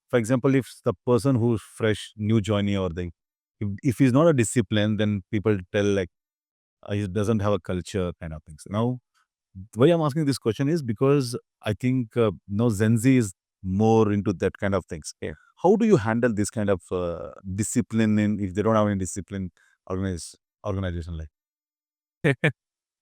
for example, if the person who's fresh, new joinee or thing, if he's not a discipline, then people tell like he doesn't have a culture kind of things. Now, why I'm asking this question is because I think now Gen Z is more into that kind of things. Yeah. How do you handle this kind of discipline in if they don't have any discipline organization like?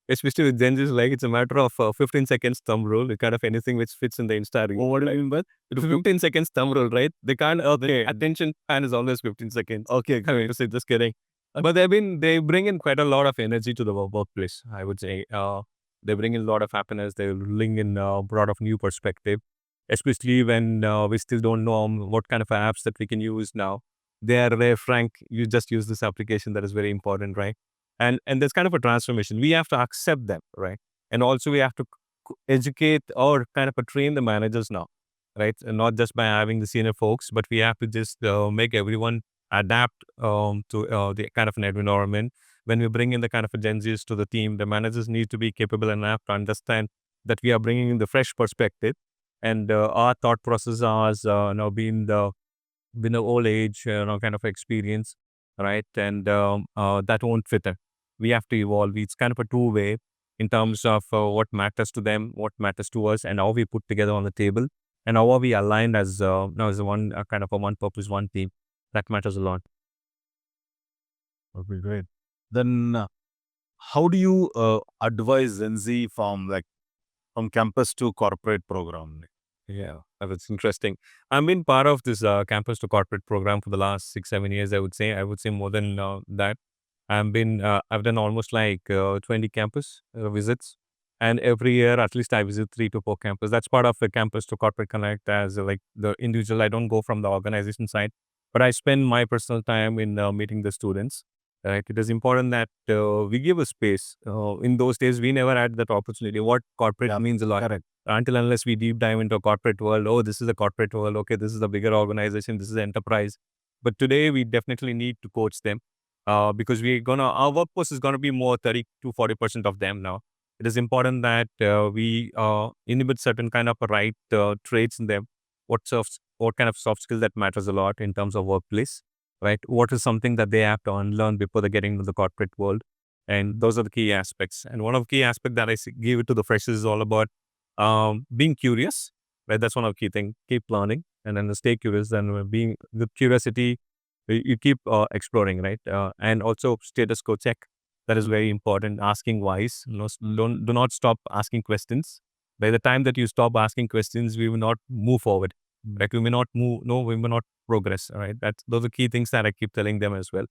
Especially with Gen Z, like it's a matter of 15 seconds thumb rule, kind of anything which fits in the Insta reel. Oh, what do you mean by? The 15 seconds thumb rule, right? They can't, the attention span is always 15 seconds. Okay, I mean, just kidding. But they bring in quite a lot of energy to the workplace, I would say. They bring in a lot of happiness. They bring in a lot of new perspective, especially when we still don't know what kind of apps that we can use now. They're frank, you just use this application, that is very important, right? And there's kind of a transformation. We have to accept them, right? And also we have to educate or kind of train the managers now, right? And not just by having the senior folks, but we have to just make everyone adapt to the kind of an environment. When we bring in the kind of a Gen Zs to the team, the managers need to be capable enough to understand that we are bringing in the fresh perspective, and our thought process has now been an old age, kind of experience, right? And that won't fit it. We have to evolve. It's kind of a two-way in terms of what matters to them, what matters to us, and how we put together on the table, and how are we aligned as as a one kind of a one purpose, one team. That matters a lot. okay, great. Then how do you advise Gen Z from campus to corporate program? Yeah, that's interesting. I've been part of this campus to corporate program for the last 6, 7 years. I would say more than that. I've done almost like 20 campus visits, and every year at least I visit 3 to 4 campus. That's part of the campus to corporate connect as like the individual. I don't go from the organization side, but I spend my personal time in meeting the students. Right, it is important that we give a space. In those days, we never had that opportunity. What corporate Yeah, means a lot correct. until unless we deep dive into a corporate world. Oh, this is a corporate world. Okay, this is a bigger organization. This is enterprise. But today we definitely need to coach them because our workforce is gonna be more 30 to 40% of them now. It is important that we inhibit certain kind of right traits in them. What kind of soft skill that matters a lot in terms of workplace. right? What is something that they have to unlearn before they get into the corporate world? And those are the key aspects. And one of the key aspects that give it to the freshers is all about being curious, right? That's one of the key things. Keep learning and then stay curious. And being with curiosity, you keep exploring, right? And also status quo check. That is very important. Asking whys. Do not stop asking questions. By the time that you stop asking questions, we will not move forward. Like we may not move. No, we may not progress. All right. Those are key things that I keep telling them as well.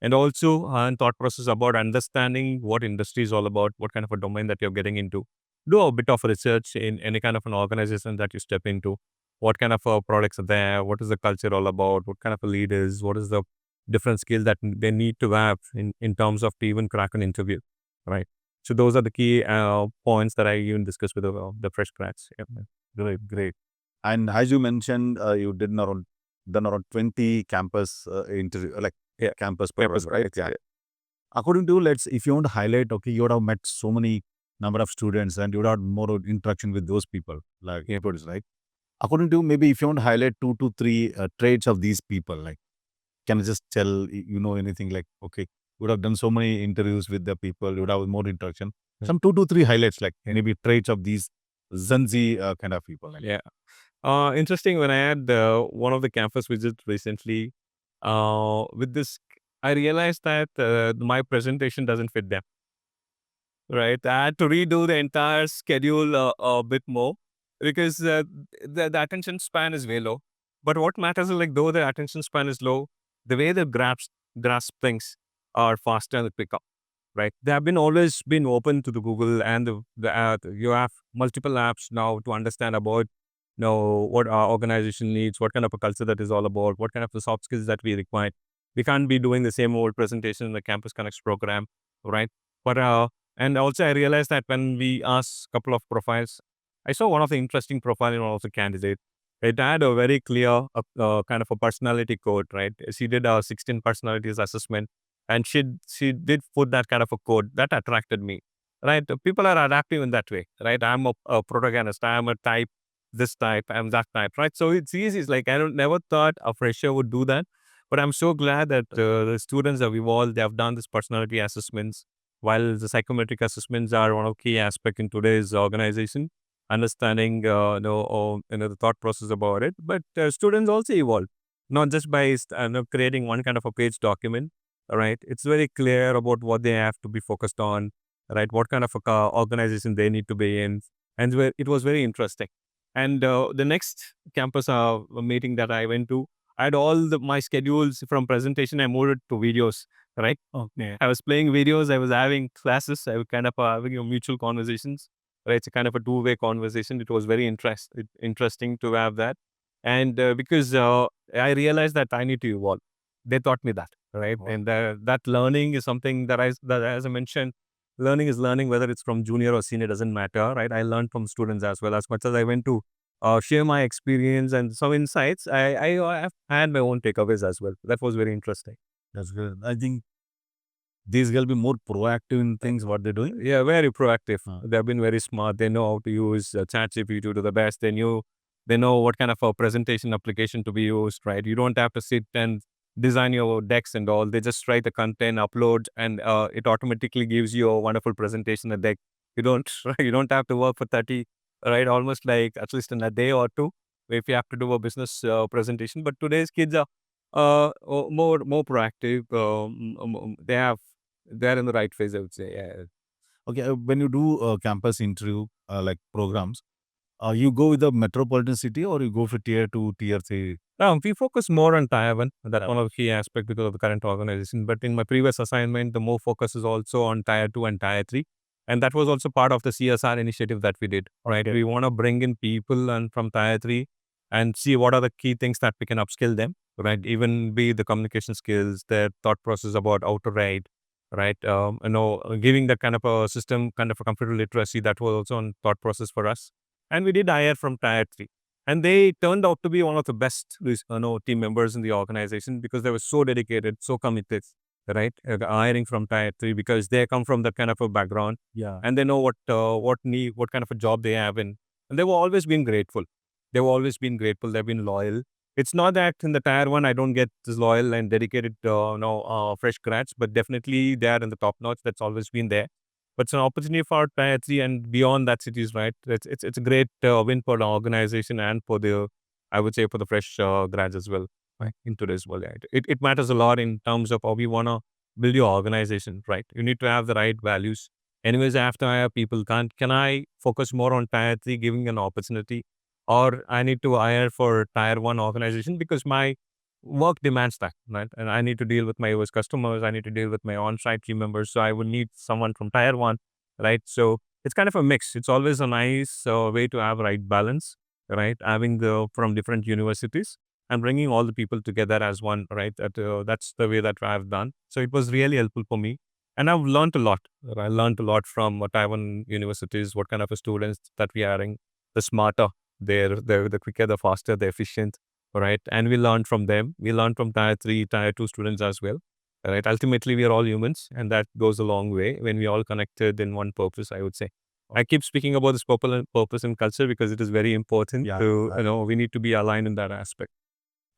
And also, thought process about understanding what industry is all about, what kind of a domain that you're getting into. Do a bit of research in any kind of an organization that you step into. What kind of products are there? What is the culture all about? What kind of a leaders? What is the different skill that they need to have in terms of to even crack an interview, right? So those are the key points that I even discuss with the fresh grads. Yeah. Great, great. And as you mentioned, you done around 20 campus interview, like campus programs, right? Yeah. According to you, if you want to highlight, okay, you would have met so many number of students and you would have more interaction with those people, like employees, right? According to you, maybe if you want to highlight 2 to 3 traits of these people, like, can you just tell, you know, anything like, okay, you would have done so many interviews with the people, you would have more interaction. Some 2 to 3 highlights, like maybe traits of these Gen Z kind of people. Like. Yeah. Interesting. When I had one of the campus visits recently, with this, I realized that my presentation doesn't fit them. Right, I had to redo the entire schedule a bit more because the attention span is way low. But what matters is like though the attention span is low, the way they grasp things are faster and quicker. Right, they have been always been open to the Google and you have multiple apps now to understand about what our organization needs, what kind of a culture that is all about, what kind of the soft skills that we require. We can't be doing the same old presentation in the Campus Connects program, right? But and also I realized that when we asked a couple of profiles, I saw one of the interesting profile in one of the candidate. It had a very clear kind of a personality code, right? She did a 16 personalities assessment, and she did put that kind of a code that attracted me, right? People are adaptive in that way, right? I'm a protagonist. I am a type, this type, I'm that type, right? So it's easy. It's like I don't never thought a fresher would do that, but I'm so glad that the students have evolved. They have done this personality assessments. While the psychometric assessments are one of key aspect in today's organization, understanding the thought process about it, but students also evolve, not just by creating one kind of a page document. Right, it's very clear about what they have to be focused on, right? What kind of a organization they need to be in, and it was very interesting. And the next campus meeting that I went to, I had all my schedules from presentation. I moved it to videos. Right, okay. I was playing videos. I was having classes. I was kind of having mutual conversations. Right, it's a kind of a two-way conversation. It was very interesting to have that, and because I realized that I need to evolve. They taught me that, right? Wow. And that learning is something that as I mentioned, learning is learning, whether it's from junior or senior, doesn't matter, right? I learned from students as well. As much as I went to share my experience and some insights, I have had my own takeaways as well. That was very interesting. That's good. I think these will be more proactive in things what they're doing. Yeah, very proactive. They've been very smart. They know how to use ChatGPT to the best. They know what kind of a presentation application to be used, right? You don't have to sit and design your decks and all. They just write the content, upload, and it automatically gives you a wonderful presentation, a deck. You don't you don't have to work for 30, right? Almost like at least in a day or two if you have to do a business presentation. But today's kids are more proactive. They're in the right phase, I would say. Yeah. Okay, when you do campus interview like programs, you go with the metropolitan city or you go for tier 2, tier 3? Now, we focus more on Tier 1. That's one of the key aspects because of the current organization. But in my previous assignment, the more focus is also on Tier 2 and Tier 3. And that was also part of the CSR initiative that we did, right? We want to bring in people and from Tier 3 and see what are the key things that we can upskill them, right? Even be the communication skills, their thought process about how to write, right? Giving that kind of a system, kind of a computer literacy, that was also on thought process for us. And we did hire from Tier 3. And they turned out to be one of the best team members in the organization because they were so dedicated, so committed, right? Hiring from Tier 3 because they come from that kind of a background. Yeah. And they know what kind of a job they have in. And they've always been grateful. They've always been grateful. They've been loyal. It's not that in the tier one I don't get this loyal and dedicated, fresh grads, but definitely they are in the top notch. That's always been there. But it's an opportunity for tier three and beyond that cities, right? It's a great win for the organization and for the, I would say, for the fresh grads as well, right? In today's world, right? It matters a lot in terms of how we wanna build your organization, right? You need to have the right values. Anyways, after I have people, can I focus more on tier three, giving an opportunity, or I need to hire for tier one organization because my work demands that, right? And I need to deal with my US customers. I need to deal with my on-site team members. So I would need someone from tier one, right? So it's kind of a mix. It's always a nice way to have right balance, right? Having the from different universities and bringing all the people together as one, right? That's the way that I've done. So it was really helpful for me. And I've learned a lot. I learned a lot from Taiwan universities, what kind of students that we are having, the smarter they're the quicker, the faster, the efficient, right? And we learn from them. We learn from tier three, tier two students as well, right? Ultimately, we are all humans, and that goes a long way when we all connected in one purpose, I would say. I keep speaking about this purpose and culture because it is very important Yeah. to, we need to be aligned in that aspect.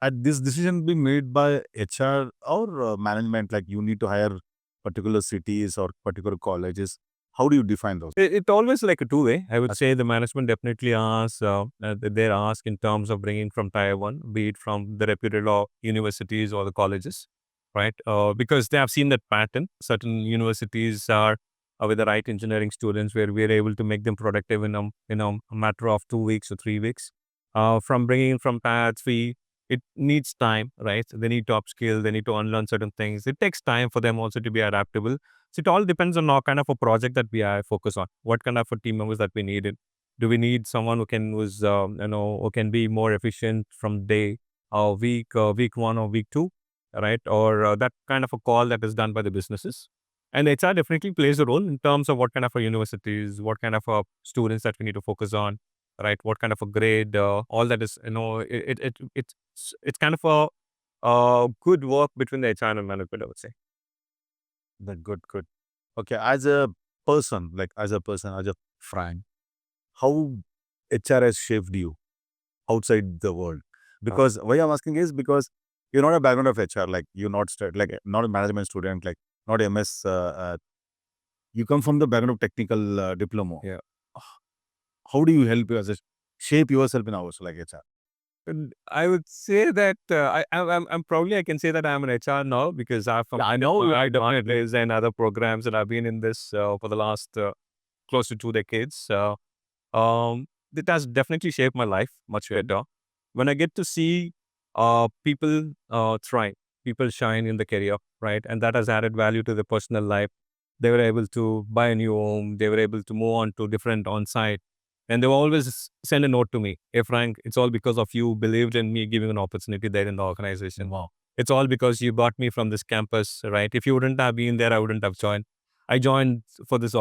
And this decision be made by HR or management, like you need to hire particular cities or particular colleges. How do you define those? It always like a two-way. I would say the management definitely asks, they ask in terms of bringing from tier one, be it from the reputed law universities or the colleges, right? Because they have seen that pattern. Certain universities are with the right engineering students where we are able to make them productive in a matter of 2 weeks or 3 weeks. From bringing in from tier three, it needs time, right? They need to upskill, they need to unlearn certain things. It takes time for them also to be adaptable, so it all depends on what kind of a project that we are focus on. What kind of a team members that we need. Do we need someone who can be more efficient from day or week one or week two, right? Or that kind of a call that is done by the businesses. And HR definitely plays a role in terms of what kind of a universities, what kind of a students that we need to focus on, right? What kind of a grade, all that is, it's kind of a good work between the HR and management, I would say. That good, good. Okay, as a person, as a Frank, how HR has shaped you outside the world? Because why I'm asking is because you're not a background of HR, like you're not not a management student, like not MS. You come from the background of technical diploma. Yeah. How do you help you as a shape yourself in hours like HR? And I would say that I'm probably I can say that I'm an HR now because I've Yeah, I know. I this and other programs and I've been in this for the last close to 2 decades. It has definitely shaped my life much better. When I get to see people thrive, people shine in the career, right, and that has added value to their personal life. They were able to buy a new home. They were able to move on to different on-site. And they will always send a note to me. Hey, Frank, it's all because of you believed in me giving an opportunity there in the organization. Wow. It's all because you brought me from this campus, right? If you wouldn't have been there, I wouldn't have joined. I joined for this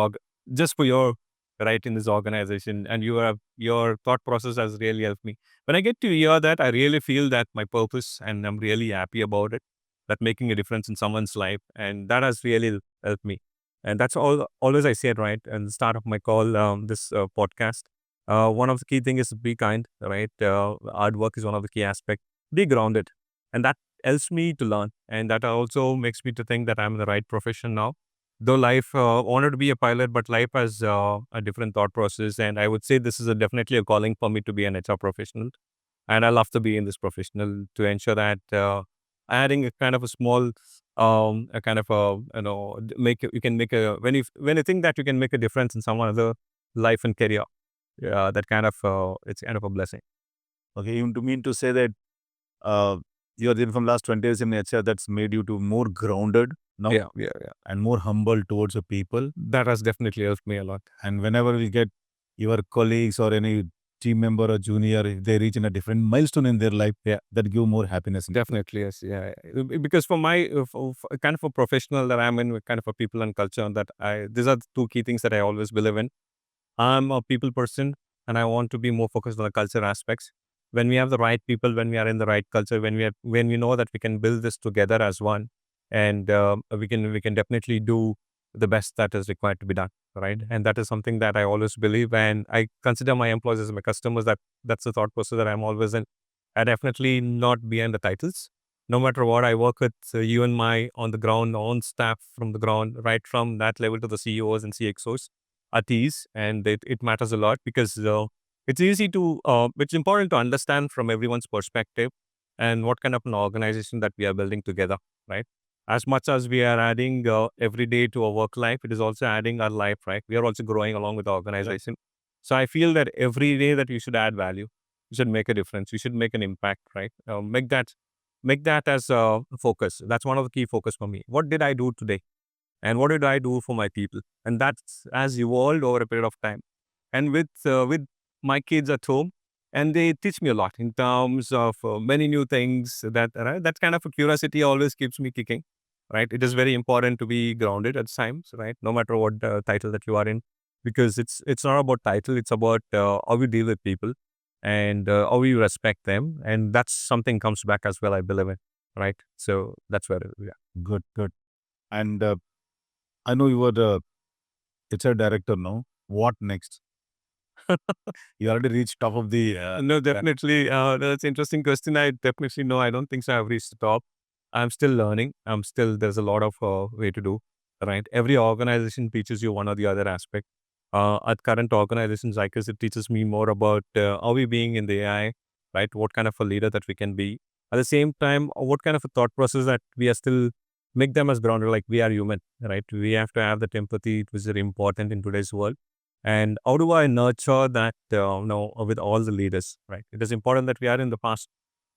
just for your right in this organization. And your thought process has really helped me. When I get to hear that, I really feel that my purpose and I'm really happy about it, that making a difference in someone's life. And that has really helped me. And that's always I said, right, at the start of my call, this podcast. One of the key things is be kind, right? Hard work is one of the key aspects. Be grounded. And that helps me to learn. And that also makes me to think that I'm in the right profession now. Though life wanted to be a pilot, but life has a different thought process. And I would say this is definitely a calling for me to be an HR professional. And I love to be in this professional to ensure that adding a kind of a small, a kind of a, you can make a, when you think that you can make a difference in someone other life and career, that kind of, it's kind of a blessing. Okay, you mean to say that uh, you're there from last 20 years in HR that's made you to more grounded now Yeah. and more humble towards the people. That has definitely helped me a lot. And whenever we get your colleagues or any team member or junior, if they reach in a different milestone in their life, Yeah. that give more happiness. Definitely, yes. Yeah. Because for my, for kind of a professional that I'm in, kind of a people and culture that these are the two key things that I always believe in. I'm a people person and I want to be more focused on the culture aspects. When we have the right people, when we are in the right culture, when we know that we can build this together as one, and we can definitely do the best that is required to be done, right? And that is something that I always believe, and I consider my employees as my customers. That's the thought process that I'm always in. definitely not behind the titles. No matter what, I work with you and my on the ground, on staff from the ground, right from that level to the CEOs and CXOs at ease. And it matters a lot because it's easy to, it's important to understand from everyone's perspective and what kind of an organization that we are building together, right? As much as we are adding every day to our work life, it is also adding our life, right? We are also growing along with the organization. So I feel that every day that you should add value, you should make a difference, you should make an impact, right? Make that as a focus. That's one of the key focus for me. What did I do today? And what did I do for my people? And that's has evolved over a period of time. And with my kids at home, and they teach me a lot in terms of many new things. That kind of a curiosity always keeps me kicking. Right, it is very important to be grounded at times. Right, no matter what title that you are in, because it's not about title. It's about how we deal with people and how we respect them, and that's something comes back as well. I believe in. Right, so that's where yeah. Good, good. And I know you were the HR director now. What next? You already reached top of the. No, definitely. That's an interesting question. I definitely know. I don't think so. I've reached the top. I'm still learning. There's a lot of way to do, right? Every organization teaches you one or the other aspect. At current organizations, I guess it teaches me more about are we being in the AI, right? What kind of a leader that we can be. At the same time, what kind of a thought process that we are still make them as grounded, like we are human, right? We have to have that empathy, which is very important in today's world. And how do I nurture that, with all the leaders, right? It is important that we are in the fast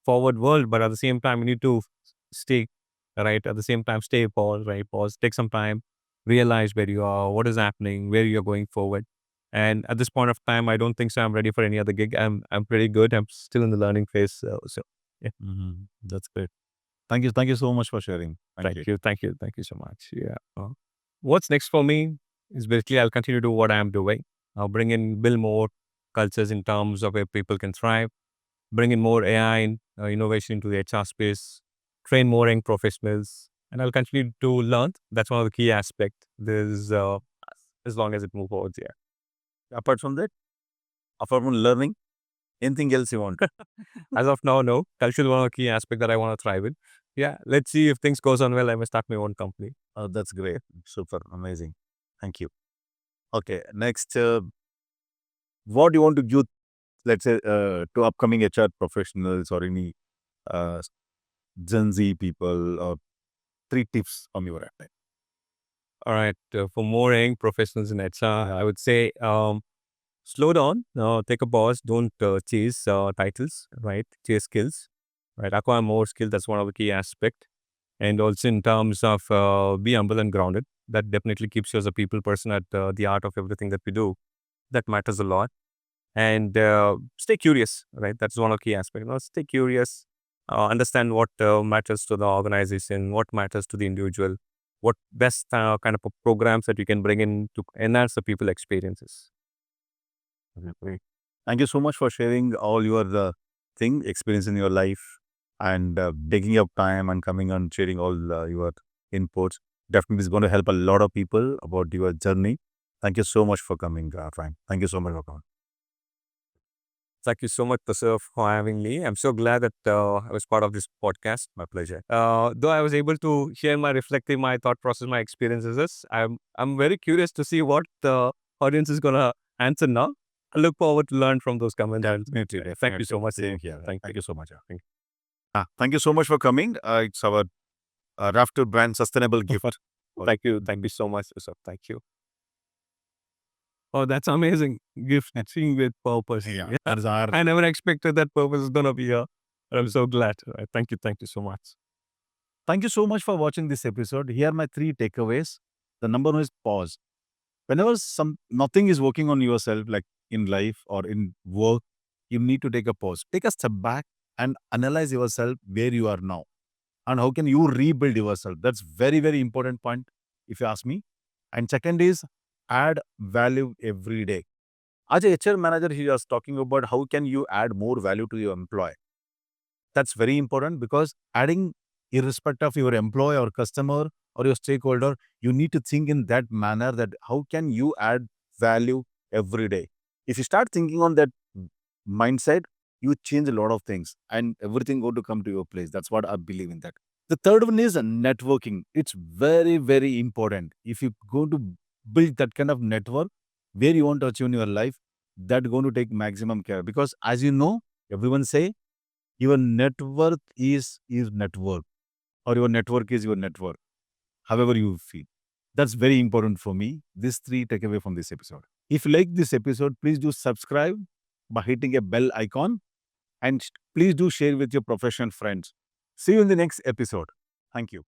forward world, but at the same time, we need to stay, right? At the same time, stay, pause, right? Pause, take some time, realize where you are, what is happening, where you're going forward. And at this point of time, I don't think so. I'm ready for any other gig. I'm pretty good. I'm still in the learning phase. So yeah. That's great. Thank you. Thank you so much for sharing. Thank you. Thank you so much. Yeah. What's next for me is basically I'll continue to do what I'm doing. I'll build more cultures in terms of where people can thrive, bring in more AI and innovation into the HR space, train more young professionals, and I'll continue to learn. That's one of the key aspects. There's as long as it moves forward, yeah. Apart from that, apart from learning, anything else you want? As of now, no. Culture is one of the key aspects that I want to thrive in. Yeah, let's see if things goes on well. I may start my own company. That's great. Super. Amazing. Thank you. Okay. Next, what do you want to give, let's say, to upcoming HR professionals or any uh, Gen Z people, or 3 tips from your end? All right. For more young professionals in HR, I would say slow down, take a pause, don't chase titles, right? Chase skills, right? Acquire more skill. That's one of the key aspect. And also in terms of be humble and grounded. That definitely keeps you as a people person at the art of everything that we do. That matters a lot. And stay curious, right? That's one of the key aspects. Stay curious, understand what matters to the organization, what matters to the individual, what best kind of programs that you can bring in to enhance the people experiences. Great. Thank you so much for sharing all your experience in your life, and taking up time and coming and sharing all your inputs. Definitely is going to help a lot of people about your journey. Thank you so much for coming, Frank. Thank you so much for coming. Thank you so much, Tasir, for having me. I'm so glad that I was part of this podcast. My pleasure. Though I was able to share my thought process, my experiences, I'm very curious to see what the audience is gonna answer now. I look forward to learn from those comments. Definitely. Thank you so much. Same here. Thank Thank you. you so much. Thank you so much for coming. It's our Rafter brand sustainable gift. Thank you. Thank you so much, Tasir. Thank you. Oh, that's amazing. Gift seeing with purpose. Yeah, that is our. I never expected that purpose is gonna be here. But I'm so glad. Thank you. Thank you so much. Thank you so much for watching this episode. Here are my 3 takeaways. The number one is pause. Whenever nothing is working on yourself, like in life or in work, you need to take a pause. Take a step back and analyze yourself where you are now, and how can you rebuild yourself. That's very, very important point, if you ask me. And second is add value every day. As a HR manager, he was talking about how can you add more value to your employee. That's very important, because adding, irrespective of your employee or customer or your stakeholder, you need to think in that manner, that how can you add value every day. If you start thinking on that mindset, you change a lot of things and everything going to come to your place. That's what I believe in that. The third one is networking. It's very, very important. If you're going to build that kind of network where you want to achieve in your life, that's going to take maximum care. Because as you know, everyone say your net worth is net worth, or your network is your network, however you feel. That's very important for me. These three takeaway from this episode. If you like this episode, please do subscribe by hitting a bell icon, and please do share with your professional friends. See you in the next episode. Thank you.